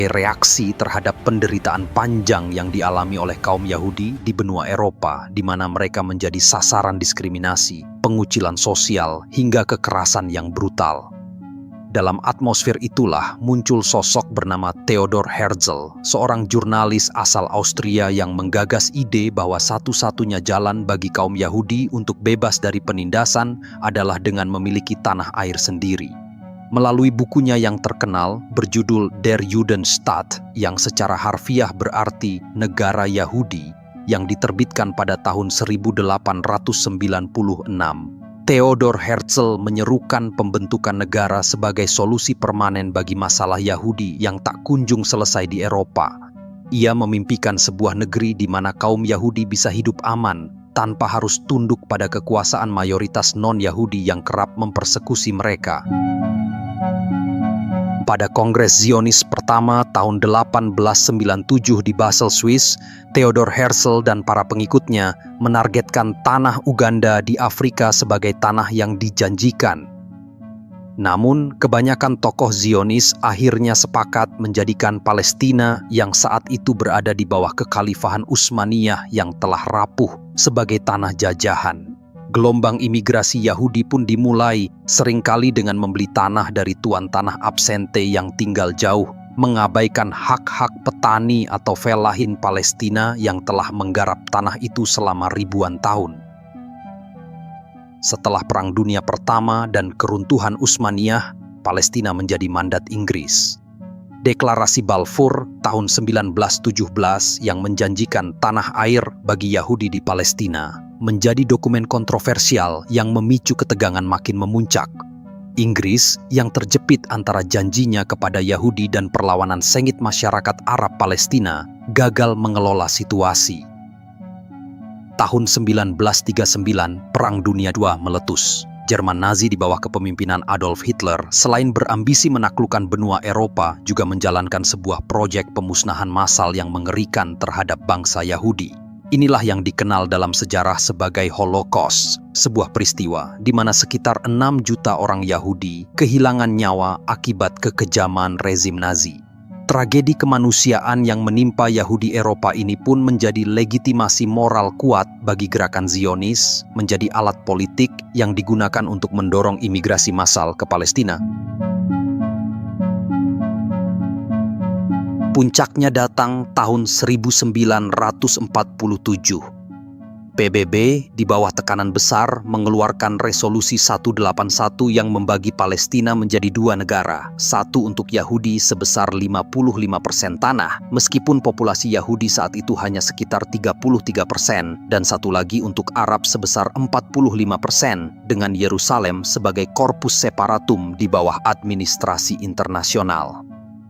Reaksi terhadap penderitaan panjang yang dialami oleh kaum Yahudi di benua Eropa, di mana mereka menjadi sasaran diskriminasi, pengucilan sosial, hingga kekerasan yang brutal. Dalam atmosfer itulah muncul sosok bernama Theodor Herzl, seorang jurnalis asal Austria yang menggagas ide bahwa satu-satunya jalan bagi kaum Yahudi untuk bebas dari penindasan adalah dengan memiliki tanah air sendiri. Melalui bukunya yang terkenal berjudul Der Judenstaat, yang secara harfiah berarti negara Yahudi, yang diterbitkan pada tahun 1896, Theodor Herzl menyerukan pembentukan negara sebagai solusi permanen bagi masalah Yahudi yang tak kunjung selesai di Eropa. Ia memimpikan sebuah negeri di mana kaum Yahudi bisa hidup aman, tanpa harus tunduk pada kekuasaan mayoritas non-Yahudi yang kerap mempersekusi mereka. Pada Kongres Zionis pertama tahun 1897 di Basel, Swiss, Theodor Herzl dan para pengikutnya menargetkan tanah Uganda di Afrika sebagai tanah yang dijanjikan. Namun, kebanyakan tokoh Zionis akhirnya sepakat menjadikan Palestina yang saat itu berada di bawah kekhalifahan Utsmaniyah yang telah rapuh sebagai tanah jajahan. Gelombang imigrasi Yahudi pun dimulai, seringkali dengan membeli tanah dari tuan tanah absente yang tinggal jauh, mengabaikan hak-hak petani atau felahin Palestina yang telah menggarap tanah itu selama ribuan tahun. Setelah Perang Dunia Pertama dan keruntuhan Utsmaniyah, Palestina menjadi mandat Inggris. Deklarasi Balfour tahun 1917 yang menjanjikan tanah air bagi Yahudi di Palestina menjadi dokumen kontroversial yang memicu ketegangan makin memuncak. Inggris yang terjepit antara janjinya kepada Yahudi dan perlawanan sengit masyarakat Arab Palestina gagal mengelola situasi. Tahun 1939, Perang Dunia II meletus. Jerman Nazi di bawah kepemimpinan Adolf Hitler selain berambisi menaklukkan benua Eropa, juga menjalankan sebuah proyek pemusnahan massal yang mengerikan terhadap bangsa Yahudi. Inilah yang dikenal dalam sejarah sebagai Holocaust, sebuah peristiwa di mana sekitar 6 juta orang Yahudi kehilangan nyawa akibat kekejaman rezim Nazi. Tragedi kemanusiaan yang menimpa Yahudi Eropa ini pun menjadi legitimasi moral kuat bagi gerakan Zionis, menjadi alat politik yang digunakan untuk mendorong imigrasi massal ke Palestina. Puncaknya datang tahun 1947. PBB di bawah tekanan besar mengeluarkan resolusi 181 yang membagi Palestina menjadi dua negara, satu untuk Yahudi sebesar 55% tanah, meskipun populasi Yahudi saat itu hanya sekitar 33%, dan satu lagi untuk Arab sebesar 45% dengan Yerusalem sebagai korpus separatum di bawah administrasi internasional.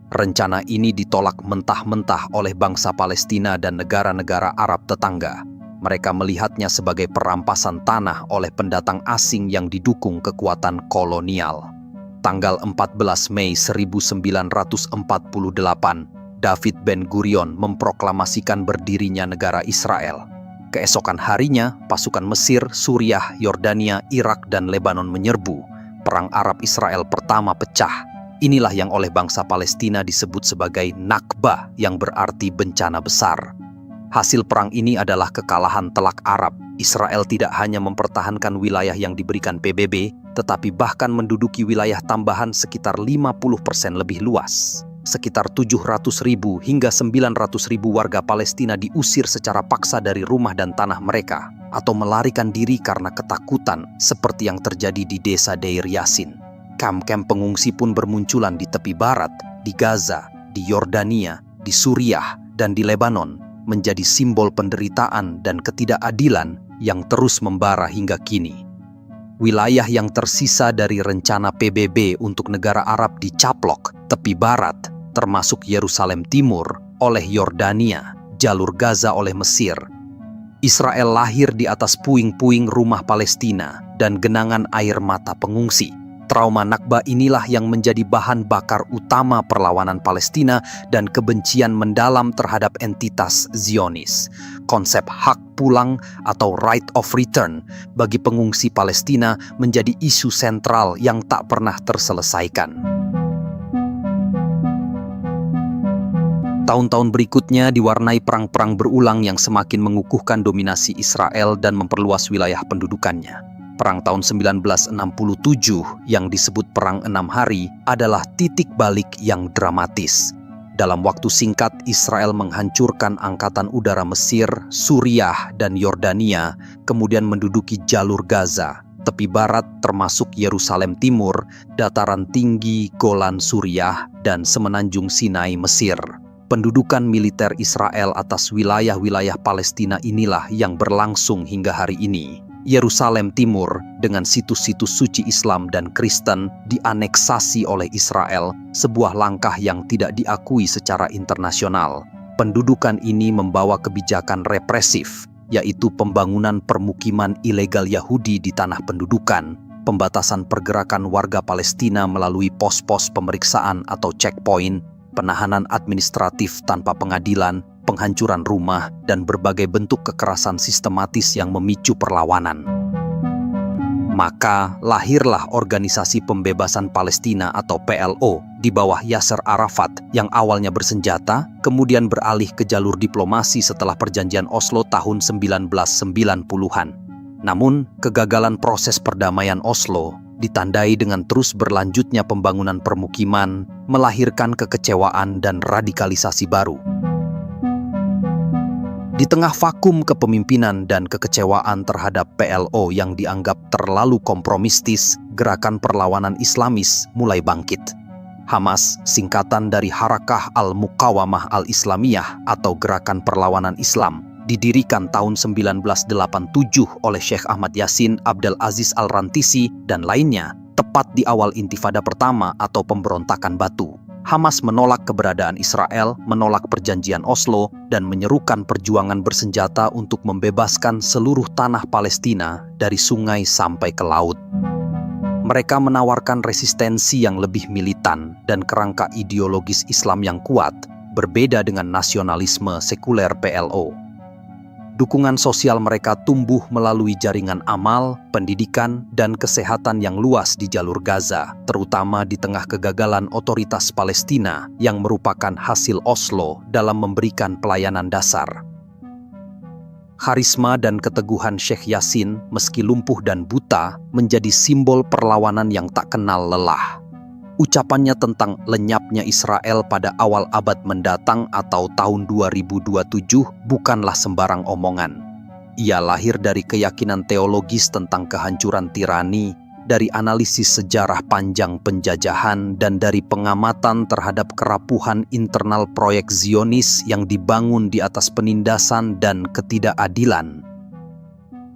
Rencana ini ditolak mentah-mentah oleh bangsa Palestina dan negara-negara Arab tetangga. Mereka melihatnya sebagai perampasan tanah oleh pendatang asing yang didukung kekuatan kolonial. Tanggal 14 Mei 1948, David Ben-Gurion memproklamasikan berdirinya negara Israel. Keesokan harinya, pasukan Mesir, Suriah, Yordania, Irak, dan Lebanon menyerbu. Perang Arab-Israel pertama pecah. Inilah yang oleh bangsa Palestina disebut sebagai Nakba, yang berarti bencana besar. Hasil perang ini adalah kekalahan telak Arab. Israel tidak hanya mempertahankan wilayah yang diberikan PBB, tetapi bahkan menduduki wilayah tambahan sekitar 50% lebih luas. Sekitar 700.000 hingga 900.000 warga Palestina diusir secara paksa dari rumah dan tanah mereka, atau melarikan diri karena ketakutan seperti yang terjadi di desa Deir Yassin. Kamp-kamp pengungsi pun bermunculan di tepi barat, di Gaza, di Yordania, di Suriah, dan di Lebanon, menjadi simbol penderitaan dan ketidakadilan yang terus membara hingga kini. Wilayah yang tersisa dari rencana PBB untuk negara Arab dicaplok, tepi barat, termasuk Yerusalem Timur, oleh Yordania, jalur Gaza oleh Mesir. Israel lahir di atas puing-puing rumah Palestina dan genangan air mata pengungsi. Trauma Nakba inilah yang menjadi bahan bakar utama perlawanan Palestina dan kebencian mendalam terhadap entitas Zionis. Konsep hak pulang atau right of return bagi pengungsi Palestina menjadi isu sentral yang tak pernah terselesaikan. Tahun-tahun berikutnya diwarnai perang-perang berulang yang semakin mengukuhkan dominasi Israel dan memperluas wilayah pendudukannya. Perang tahun 1967 yang disebut Perang 6 Hari adalah titik balik yang dramatis. Dalam waktu singkat, Israel menghancurkan angkatan udara Mesir, Suriah, dan Yordania, kemudian menduduki jalur Gaza, tepi barat termasuk Yerusalem Timur, dataran tinggi Golan Suriah, dan semenanjung Sinai Mesir. Pendudukan militer Israel atas wilayah-wilayah Palestina inilah yang berlangsung hingga hari ini. Yerusalem Timur dengan situs-situs suci Islam dan Kristen dianeksasi oleh Israel, sebuah langkah yang tidak diakui secara internasional. Pendudukan ini membawa kebijakan represif, yaitu pembangunan permukiman ilegal Yahudi di tanah pendudukan, pembatasan pergerakan warga Palestina melalui pos-pos pemeriksaan atau checkpoint, penahanan administratif tanpa pengadilan, penghancuran rumah, dan berbagai bentuk kekerasan sistematis yang memicu perlawanan. Maka lahirlah Organisasi Pembebasan Palestina atau PLO di bawah Yasser Arafat yang awalnya bersenjata, kemudian beralih ke jalur diplomasi setelah perjanjian Oslo tahun 1990-an. Namun, kegagalan proses perdamaian Oslo ditandai dengan terus berlanjutnya pembangunan permukiman, melahirkan kekecewaan dan radikalisasi baru. Di tengah vakum kepemimpinan dan kekecewaan terhadap PLO yang dianggap terlalu kompromistis, gerakan perlawanan Islamis mulai bangkit. Hamas, singkatan dari Harakah Al-Muqawamah Al-Islamiyah atau Gerakan Perlawanan Islam, didirikan tahun 1987 oleh Sheikh Ahmad Yassin, Abdel Aziz Al-Rantisi, dan lainnya, tepat di awal Intifada pertama atau pemberontakan Batu. Hamas menolak keberadaan Israel, menolak perjanjian Oslo, dan menyerukan perjuangan bersenjata untuk membebaskan seluruh tanah Palestina dari sungai sampai ke laut. Mereka menawarkan resistensi yang lebih militan dan kerangka ideologis Islam yang kuat, berbeda dengan nasionalisme sekuler PLO. Dukungan sosial mereka tumbuh melalui jaringan amal, pendidikan, dan kesehatan yang luas di jalur Gaza, terutama di tengah kegagalan otoritas Palestina yang merupakan hasil Oslo dalam memberikan pelayanan dasar. Karisma dan keteguhan Sheikh Yassin, meski lumpuh dan buta, menjadi simbol perlawanan yang tak kenal lelah. Ucapannya tentang lenyapnya Israel pada awal abad mendatang atau tahun 2027 bukanlah sembarang omongan. Ia lahir dari keyakinan teologis tentang kehancuran tirani, dari analisis sejarah panjang penjajahan, dan dari pengamatan terhadap kerapuhan internal proyek Zionis yang dibangun di atas penindasan dan ketidakadilan.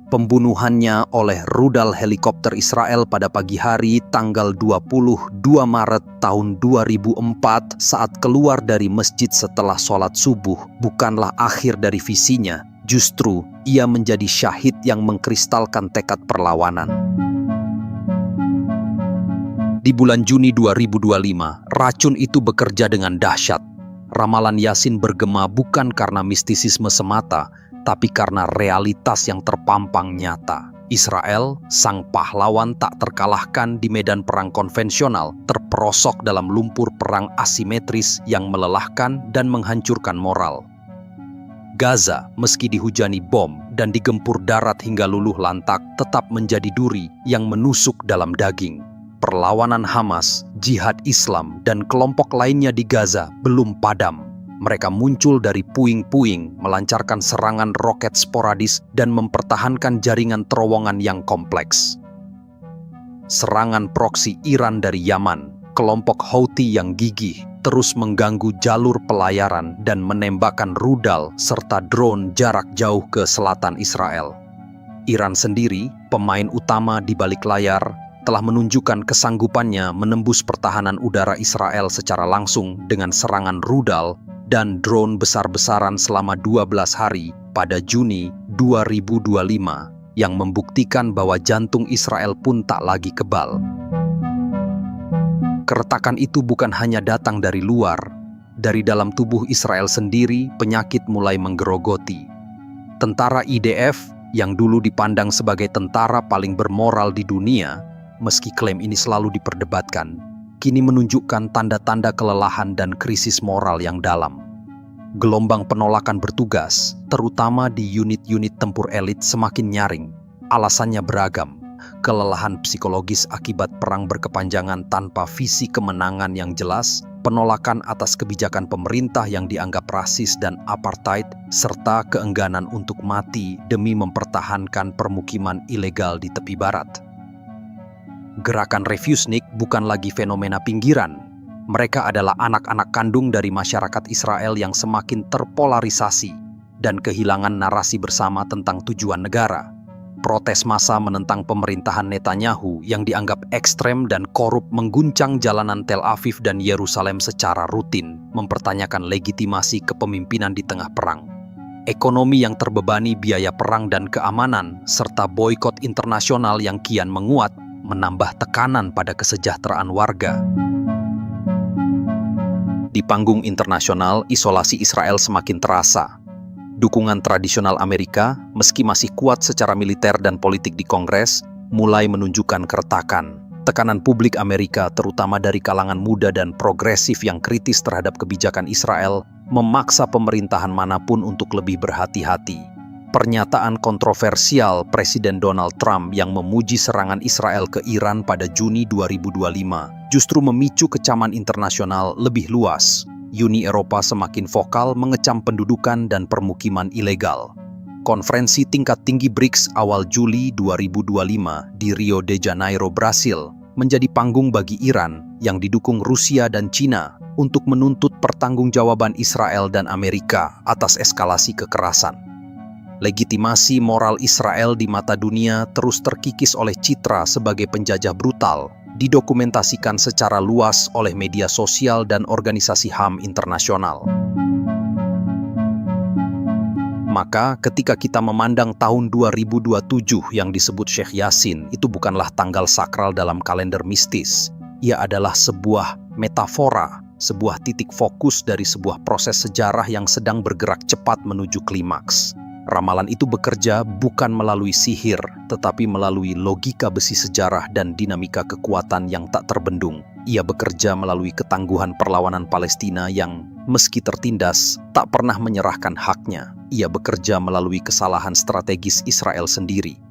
Pembunuhannya oleh rudal helikopter Israel pada pagi hari tanggal 22 Maret tahun 2004 saat keluar dari masjid setelah sholat subuh bukanlah akhir dari visinya. Justru, ia menjadi syahid yang mengkristalkan tekad perlawanan. Di bulan Juni 2025, racun itu bekerja dengan dahsyat. Ramalan Yasin bergema bukan karena mistisisme semata, tapi karena realitas yang terpampang nyata. Israel, sang pahlawan tak terkalahkan di medan perang konvensional, terperosok dalam lumpur perang asimetris yang melelahkan dan menghancurkan moral. Gaza, meski dihujani bom dan digempur darat hingga luluh lantak, tetap menjadi duri yang menusuk dalam daging. Perlawanan Hamas, Jihad Islam, dan kelompok lainnya di Gaza belum padam. Mereka muncul dari puing-puing, melancarkan serangan roket sporadis, dan mempertahankan jaringan terowongan yang kompleks. Serangan proksi Iran dari Yaman, kelompok Houthi yang gigih, terus mengganggu jalur pelayaran dan menembakkan rudal serta drone jarak jauh ke selatan Israel. Iran sendiri, pemain utama di balik layar, telah menunjukkan kesanggupannya menembus pertahanan udara Israel secara langsung dengan serangan rudal dan drone besar-besaran selama 12 hari pada Juni 2025 yang membuktikan bahwa jantung Israel pun tak lagi kebal. Keretakan itu bukan hanya datang dari luar, dari dalam tubuh Israel sendiri penyakit mulai menggerogoti. Tentara IDF yang dulu dipandang sebagai tentara paling bermoral di dunia, meski klaim ini selalu diperdebatkan, kini menunjukkan tanda-tanda kelelahan dan krisis moral yang dalam. Gelombang penolakan bertugas, terutama di unit-unit tempur elit semakin nyaring. Alasannya beragam. Kelelahan psikologis akibat perang berkepanjangan tanpa visi kemenangan yang jelas, penolakan atas kebijakan pemerintah yang dianggap rasis dan apartheid, serta keengganan untuk mati demi mempertahankan permukiman ilegal di tepi barat. Gerakan Refusnik bukan lagi fenomena pinggiran. Mereka adalah anak-anak kandung dari masyarakat Israel yang semakin terpolarisasi dan kehilangan narasi bersama tentang tujuan negara. Protes massa menentang pemerintahan Netanyahu yang dianggap ekstrem dan korup mengguncang jalanan Tel Aviv dan Yerusalem secara rutin, mempertanyakan legitimasi kepemimpinan di tengah perang. Ekonomi yang terbebani biaya perang dan keamanan, serta boikot internasional yang kian menguat, menambah tekanan pada kesejahteraan warga. Di panggung internasional, isolasi Israel semakin terasa. Dukungan tradisional Amerika, meski masih kuat secara militer dan politik di Kongres, mulai menunjukkan keretakan. Tekanan publik Amerika, terutama dari kalangan muda dan progresif yang kritis terhadap kebijakan Israel, memaksa pemerintahan manapun untuk lebih berhati-hati. Pernyataan kontroversial Presiden Donald Trump yang memuji serangan Israel ke Iran pada Juni 2025 justru memicu kecaman internasional lebih luas. Uni Eropa semakin vokal mengecam pendudukan dan permukiman ilegal. Konferensi tingkat tinggi BRICS awal Juli 2025 di Rio de Janeiro, Brasil, menjadi panggung bagi Iran yang didukung Rusia dan Cina untuk menuntut pertanggungjawaban Israel dan Amerika atas eskalasi kekerasan. Legitimasi moral Israel di mata dunia terus terkikis oleh citra sebagai penjajah brutal, didokumentasikan secara luas oleh media sosial dan organisasi HAM internasional. Maka ketika kita memandang tahun 2027 yang disebut Syekh Yasin, itu bukanlah tanggal sakral dalam kalender mistis. Ia adalah sebuah metafora, sebuah titik fokus dari sebuah proses sejarah yang sedang bergerak cepat menuju klimaks. Ramalan itu bekerja bukan melalui sihir, tetapi melalui logika besi sejarah dan dinamika kekuatan yang tak terbendung. Ia bekerja melalui ketangguhan perlawanan Palestina yang, meski tertindas, tak pernah menyerahkan haknya. Ia bekerja melalui kesalahan strategis Israel sendiri.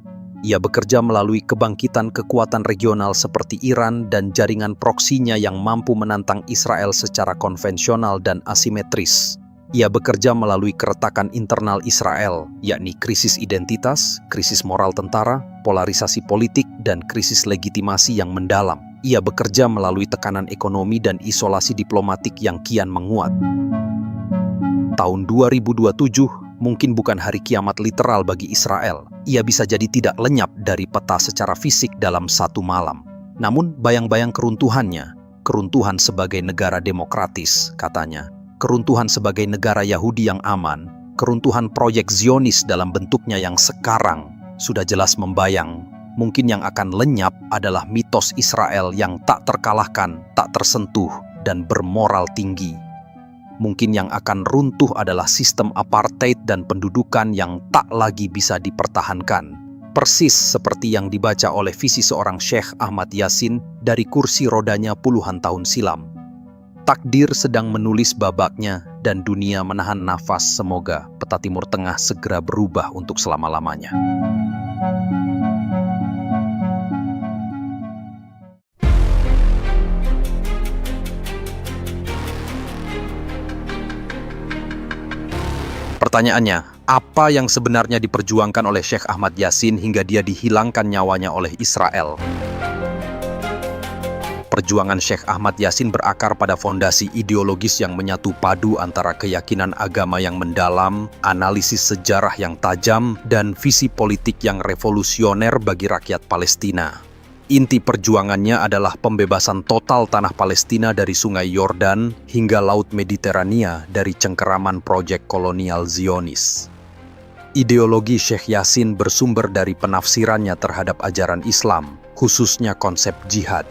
Ia bekerja melalui kebangkitan kekuatan regional seperti Iran dan jaringan proksinya yang mampu menantang Israel secara konvensional dan asimetris. Ia bekerja melalui keretakan internal Israel, yakni krisis identitas, krisis moral tentara, polarisasi politik, dan krisis legitimasi yang mendalam. Ia bekerja melalui tekanan ekonomi dan isolasi diplomatik yang kian menguat. Tahun 2027 mungkin bukan hari kiamat literal bagi Israel. Ia bisa jadi tidak lenyap dari peta secara fisik dalam satu malam. Namun bayang-bayang keruntuhannya, keruntuhan sebagai negara demokratis, katanya, keruntuhan sebagai negara Yahudi yang aman, keruntuhan proyek Zionis dalam bentuknya yang sekarang sudah jelas membayang. Mungkin yang akan lenyap adalah mitos Israel yang tak terkalahkan, tak tersentuh, dan bermoral tinggi. Mungkin yang akan runtuh adalah sistem apartheid dan pendudukan yang tak lagi bisa dipertahankan. Persis seperti yang dibaca oleh visi seorang Syekh Ahmad Yasin dari kursi rodanya puluhan tahun silam. Takdir sedang menulis babaknya dan dunia menahan nafas. Semoga peta Timur Tengah segera berubah untuk selama-lamanya. Pertanyaannya, apa yang sebenarnya diperjuangkan oleh Syekh Ahmad Yasin hingga dia dihilangkan nyawanya oleh Israel? Perjuangan Syekh Ahmad Yasin berakar pada fondasi ideologis yang menyatu padu antara keyakinan agama yang mendalam, analisis sejarah yang tajam, dan visi politik yang revolusioner bagi rakyat Palestina. Inti perjuangannya adalah pembebasan total tanah Palestina dari Sungai Yordan hingga Laut Mediterania dari cengkeraman proyek kolonial Zionis. Ideologi Syekh Yasin bersumber dari penafsirannya terhadap ajaran Islam, khususnya konsep jihad.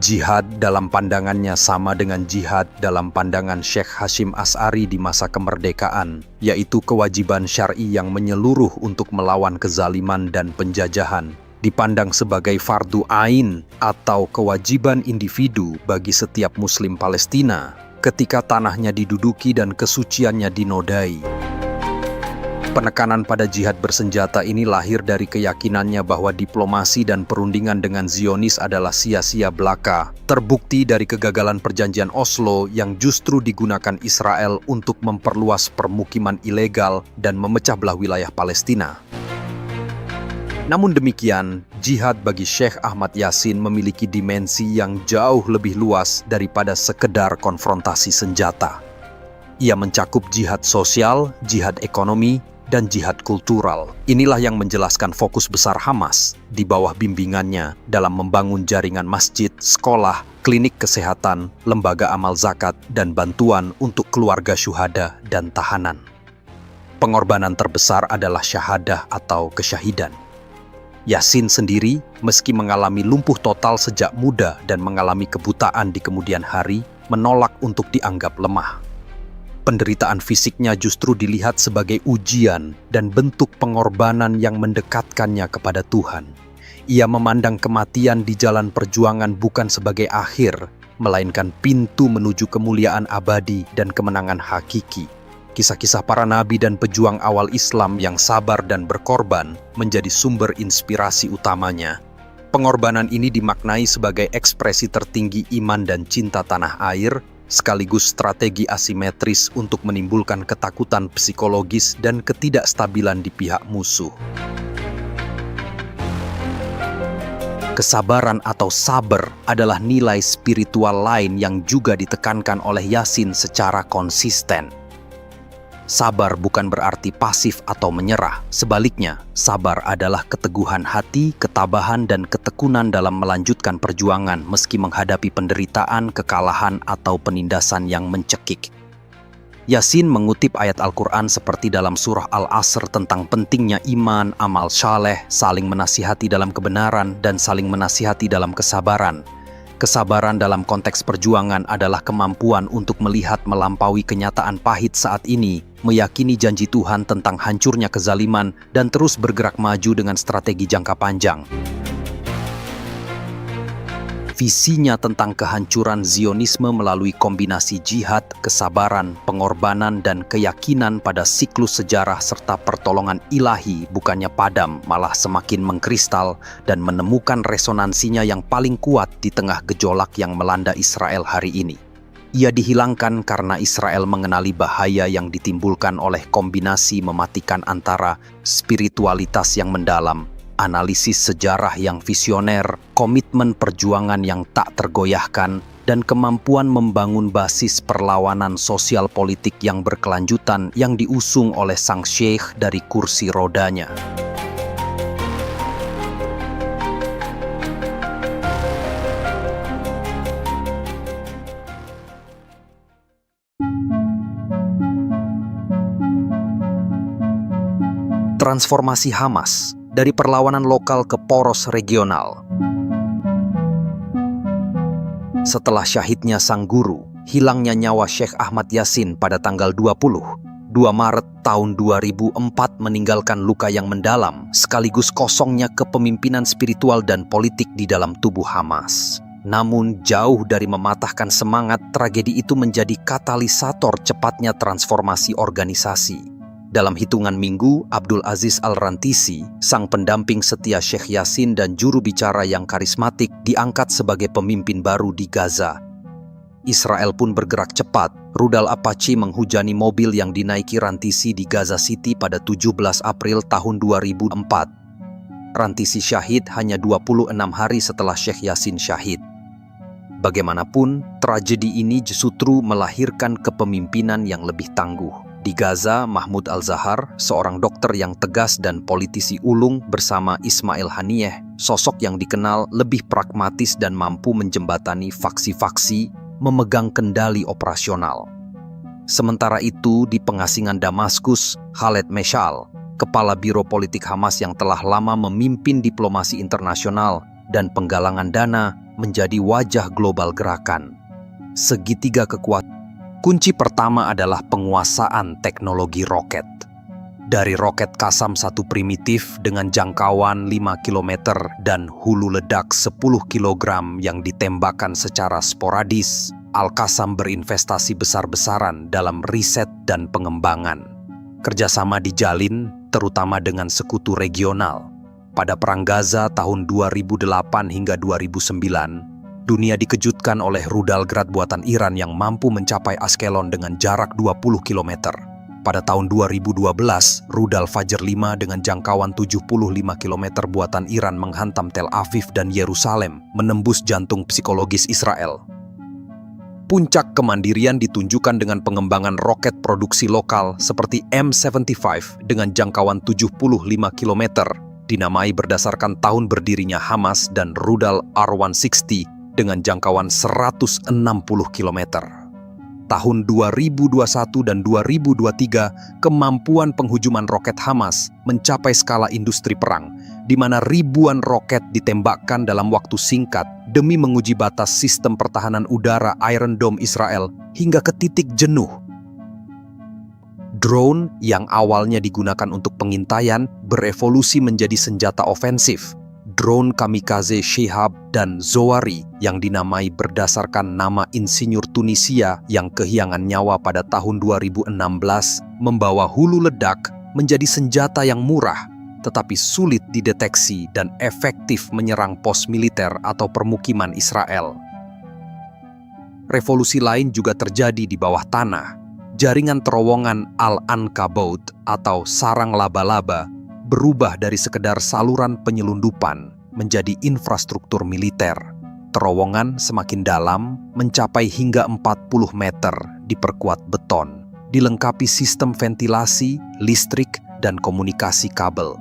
Jihad dalam pandangannya sama dengan jihad dalam pandangan Syekh Hashim Asy'ari di masa kemerdekaan, yaitu kewajiban syar'i yang menyeluruh untuk melawan kezaliman dan penjajahan, dipandang sebagai fardu ain atau kewajiban individu bagi setiap Muslim Palestina ketika tanahnya diduduki dan kesuciannya dinodai. Penekanan pada jihad bersenjata ini lahir dari keyakinannya bahwa diplomasi dan perundingan dengan Zionis adalah sia-sia belaka, terbukti dari kegagalan perjanjian Oslo yang justru digunakan Israel untuk memperluas permukiman ilegal dan memecah belah wilayah Palestina. Namun demikian, jihad bagi Syekh Ahmad Yasin memiliki dimensi yang jauh lebih luas daripada sekedar konfrontasi senjata. Ia mencakup jihad sosial, jihad ekonomi, dan jihad kultural. Inilah yang menjelaskan fokus besar Hamas di bawah bimbingannya dalam membangun jaringan masjid, sekolah, klinik kesehatan, lembaga amal zakat, dan bantuan untuk keluarga syuhada dan tahanan. Pengorbanan terbesar adalah syahadah atau kesyahidan. Yasin sendiri, meski mengalami lumpuh total sejak muda dan mengalami kebutaan di kemudian hari, menolak untuk dianggap lemah. Penderitaan fisiknya justru dilihat sebagai ujian dan bentuk pengorbanan yang mendekatkannya kepada Tuhan. Ia memandang kematian di jalan perjuangan bukan sebagai akhir, melainkan pintu menuju kemuliaan abadi dan kemenangan hakiki. Kisah-kisah para nabi dan pejuang awal Islam yang sabar dan berkorban menjadi sumber inspirasi utamanya. Pengorbanan ini dimaknai sebagai ekspresi tertinggi iman dan cinta tanah air, sekaligus strategi asimetris untuk menimbulkan ketakutan psikologis dan ketidakstabilan di pihak musuh. Kesabaran atau sabar adalah nilai spiritual lain yang juga ditekankan oleh Yasin secara konsisten. Sabar bukan berarti pasif atau menyerah. Sebaliknya, sabar adalah keteguhan hati, ketabahan, dan ketekunan dalam melanjutkan perjuangan meski menghadapi penderitaan, kekalahan, atau penindasan yang mencekik. Yasin mengutip ayat Al-Quran seperti dalam surah Al-Asr tentang pentingnya iman, amal saleh, saling menasihati dalam kebenaran, dan saling menasihati dalam kesabaran. Kesabaran dalam konteks perjuangan adalah kemampuan untuk melihat melampaui kenyataan pahit saat ini, meyakini janji Tuhan tentang hancurnya kezaliman, dan terus bergerak maju dengan strategi jangka panjang. Visinya tentang kehancuran Zionisme melalui kombinasi jihad, kesabaran, pengorbanan, dan keyakinan pada siklus sejarah serta pertolongan ilahi bukannya padam, malah semakin mengkristal dan menemukan resonansinya yang paling kuat di tengah gejolak yang melanda Israel hari ini. Ia dihilangkan karena Israel mengenali bahaya yang ditimbulkan oleh kombinasi mematikan antara spiritualitas yang mendalam, analisis sejarah yang visioner, komitmen perjuangan yang tak tergoyahkan, dan kemampuan membangun basis perlawanan sosial politik yang berkelanjutan yang diusung oleh sang syekh dari kursi rodanya. Transformasi Hamas dari perlawanan lokal ke poros regional. Setelah syahidnya sang guru, hilangnya nyawa Syekh Ahmad Yasin pada tanggal 22 Maret tahun 2004 meninggalkan luka yang mendalam, sekaligus kosongnya kepemimpinan spiritual dan politik di dalam tubuh Hamas. Namun jauh dari mematahkan semangat, tragedi itu menjadi katalisator cepatnya transformasi organisasi. Dalam hitungan minggu, Abdul Aziz Al-Rantisi, sang pendamping setia Syekh Yasin dan juru bicara yang karismatik, diangkat sebagai pemimpin baru di Gaza. Israel pun bergerak cepat. Rudal Apache menghujani mobil yang dinaiki Rantisi di Gaza City pada 17 April tahun 2004. Rantisi syahid hanya 26 hari setelah Syekh Yasin syahid. Bagaimanapun, tragedi ini justru melahirkan kepemimpinan yang lebih tangguh. Di Gaza, Mahmud Al-Zahar, seorang dokter yang tegas dan politisi ulung bersama Ismail Haniyeh, sosok yang dikenal lebih pragmatis dan mampu menjembatani faksi-faksi, memegang kendali operasional. Sementara itu, di pengasingan Damaskus, Khaled Meshal, kepala Biro Politik Hamas yang telah lama memimpin diplomasi internasional dan penggalangan dana, menjadi wajah global gerakan. Segitiga kekuatan. Kunci pertama adalah penguasaan teknologi roket. Dari roket Qassam-1 primitif dengan jangkauan 5 km dan hulu ledak 10 kg yang ditembakkan secara sporadis, Al-Qassam berinvestasi besar-besaran dalam riset dan pengembangan. Kerjasama dijalin terutama dengan sekutu regional. Pada Perang Gaza tahun 2008 hingga 2009, dunia dikejutkan oleh rudal Grad buatan Iran yang mampu mencapai Ashkelon dengan jarak 20 km. Pada tahun 2012, rudal Fajr 5 dengan jangkauan 75 km buatan Iran menghantam Tel Aviv dan Yerusalem, menembus jantung psikologis Israel. Puncak kemandirian ditunjukkan dengan pengembangan roket produksi lokal seperti M75 dengan jangkauan 75 km, dinamai berdasarkan tahun berdirinya Hamas, dan rudal R-160 dengan jangkauan 160 km. Tahun 2021 dan 2023, kemampuan penghujuman roket Hamas mencapai skala industri perang, di mana ribuan roket ditembakkan dalam waktu singkat demi menguji batas sistem pertahanan udara Iron Dome Israel hingga ke titik jenuh. Drone yang awalnya digunakan untuk pengintaian berevolusi menjadi senjata ofensif. Drone kamikaze Shihab dan Zohari yang dinamai berdasarkan nama insinyur Tunisia yang kehilangan nyawa pada tahun 2016 membawa hulu ledak menjadi senjata yang murah tetapi sulit dideteksi dan efektif menyerang pos militer atau permukiman Israel. Revolusi lain juga terjadi di bawah tanah. Jaringan terowongan Al-Ankabut atau sarang laba-laba berubah dari sekedar saluran penyelundupan menjadi infrastruktur militer. Terowongan semakin dalam, mencapai hingga 40 meter, diperkuat beton, dilengkapi sistem ventilasi, listrik, dan komunikasi kabel.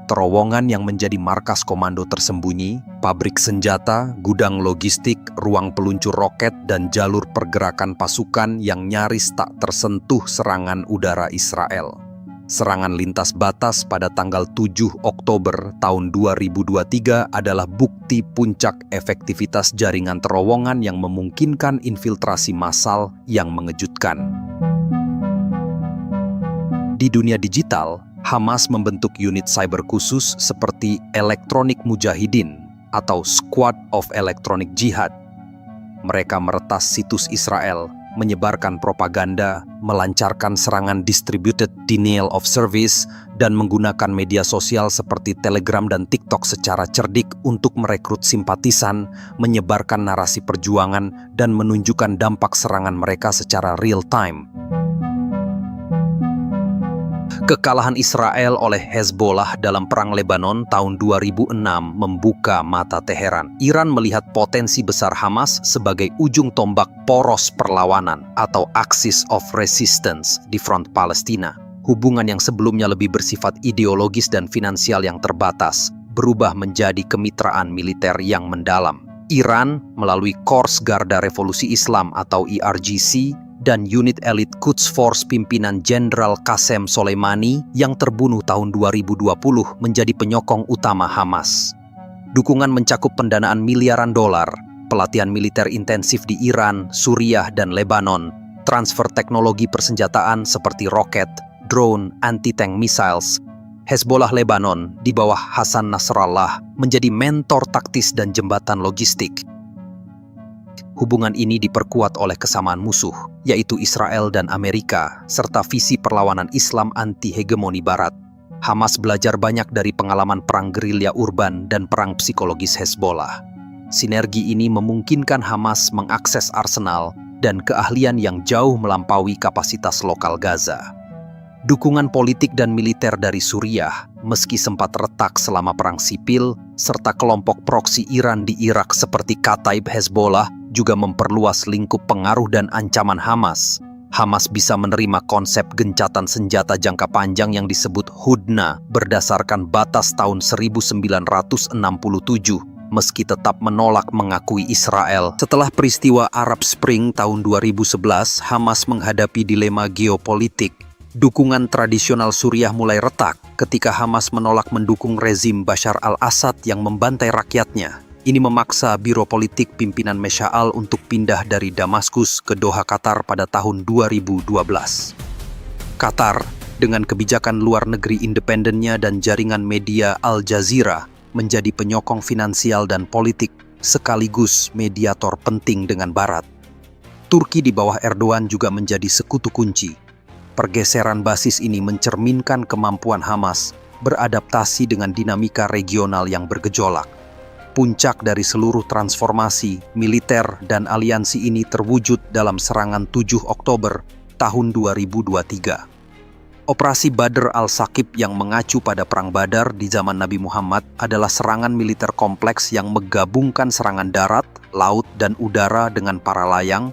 Terowongan yang menjadi markas komando tersembunyi, pabrik senjata, gudang logistik, ruang peluncur roket, dan jalur pergerakan pasukan yang nyaris tak tersentuh serangan udara Israel. Serangan lintas batas pada tanggal 7 Oktober tahun 2023 adalah bukti puncak efektivitas jaringan terowongan yang memungkinkan infiltrasi massal yang mengejutkan. Di dunia digital, Hamas membentuk unit cyber khusus seperti Electronic Mujahidin atau Squad of Electronic Jihad. Mereka meretas situs Israel, menyebarkan propaganda, melancarkan serangan distributed denial of service, dan menggunakan media sosial seperti Telegram dan TikTok secara cerdik untuk merekrut simpatisan, menyebarkan narasi perjuangan, dan menunjukkan dampak serangan mereka secara real time. Kekalahan Israel oleh Hezbollah dalam Perang Lebanon tahun 2006 membuka mata Teheran. Iran melihat potensi besar Hamas sebagai ujung tombak poros perlawanan atau axis of resistance di front Palestina. Hubungan yang sebelumnya lebih bersifat ideologis dan finansial yang terbatas berubah menjadi kemitraan militer yang mendalam. Iran melalui Korps Garda Revolusi Islam atau IRGC dan unit elit Quds Force pimpinan Jenderal Qasem Soleimani yang terbunuh tahun 2020 menjadi penyokong utama Hamas. Dukungan mencakup pendanaan miliaran dolar, pelatihan militer intensif di Iran, Suriah, dan Lebanon, transfer teknologi persenjataan seperti roket, drone, anti-tank missiles. Hezbollah Lebanon di bawah Hasan Nasrallah menjadi mentor taktis dan jembatan logistik. Hubungan ini diperkuat oleh kesamaan musuh, yaitu Israel dan Amerika, serta visi perlawanan Islam anti-hegemoni Barat. Hamas belajar banyak dari pengalaman perang gerilya urban dan perang psikologis Hezbollah. Sinergi ini memungkinkan Hamas mengakses arsenal dan keahlian yang jauh melampaui kapasitas lokal Gaza. Dukungan politik dan militer dari Suriah, meski sempat retak selama perang sipil, serta kelompok proksi Iran di Irak seperti Kataib Hezbollah, juga memperluas lingkup pengaruh dan ancaman Hamas. Hamas bisa menerima konsep gencatan senjata jangka panjang yang disebut Hudna berdasarkan batas tahun 1967, meski tetap menolak mengakui Israel. Setelah peristiwa Arab Spring tahun 2011, Hamas menghadapi dilema geopolitik. Dukungan tradisional Suriah mulai retak ketika Hamas menolak mendukung rezim Bashar al-Assad yang membantai rakyatnya. Ini memaksa biro politik pimpinan Mesha'al untuk pindah dari Damaskus ke Doha, Qatar pada tahun 2012. Qatar, dengan kebijakan luar negeri independennya dan jaringan media Al Jazeera, menjadi penyokong finansial dan politik sekaligus mediator penting dengan Barat. Turki di bawah Erdogan juga menjadi sekutu kunci. Pergeseran basis ini mencerminkan kemampuan Hamas beradaptasi dengan dinamika regional yang bergejolak. Puncak dari seluruh transformasi, militer, dan aliansi ini terwujud dalam serangan 7 Oktober tahun 2023. Operasi Badr al-Saqib yang mengacu pada Perang Badar di zaman Nabi Muhammad adalah serangan militer kompleks yang menggabungkan serangan darat, laut, dan udara dengan para layang,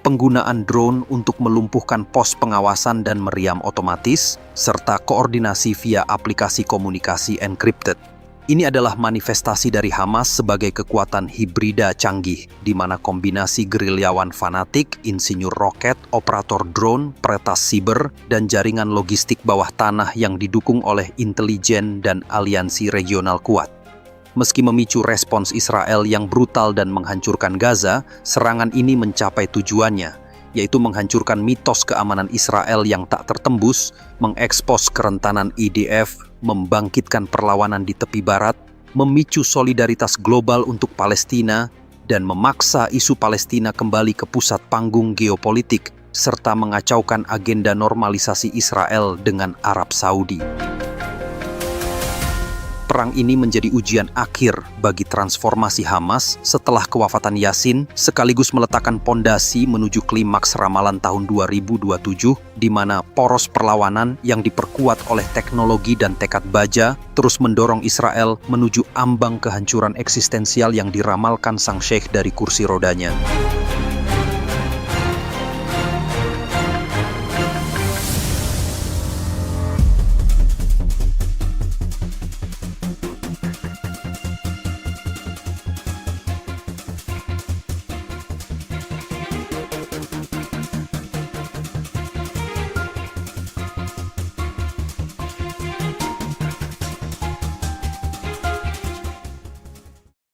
penggunaan drone untuk melumpuhkan pos pengawasan dan meriam otomatis, serta koordinasi via aplikasi komunikasi encrypted. Ini adalah manifestasi dari Hamas sebagai kekuatan hibrida canggih, di mana kombinasi gerilyawan fanatik, insinyur roket, operator drone, peretas siber, dan jaringan logistik bawah tanah yang didukung oleh intelijen dan aliansi regional kuat. Meski memicu respons Israel yang brutal dan menghancurkan Gaza, serangan ini mencapai tujuannya, yaitu menghancurkan mitos keamanan Israel yang tak tertembus, mengekspos kerentanan IDF, membangkitkan perlawanan di tepi barat, memicu solidaritas global untuk Palestina, dan memaksa isu Palestina kembali ke pusat panggung geopolitik, serta mengacaukan agenda normalisasi Israel dengan Arab Saudi. Perang ini menjadi ujian akhir bagi transformasi Hamas setelah kewafatan Yasin, sekaligus meletakkan pondasi menuju klimaks ramalan tahun 2027, di mana poros perlawanan yang diperkuat oleh teknologi dan tekad baja terus mendorong Israel menuju ambang kehancuran eksistensial yang diramalkan sang syekh dari kursi rodanya.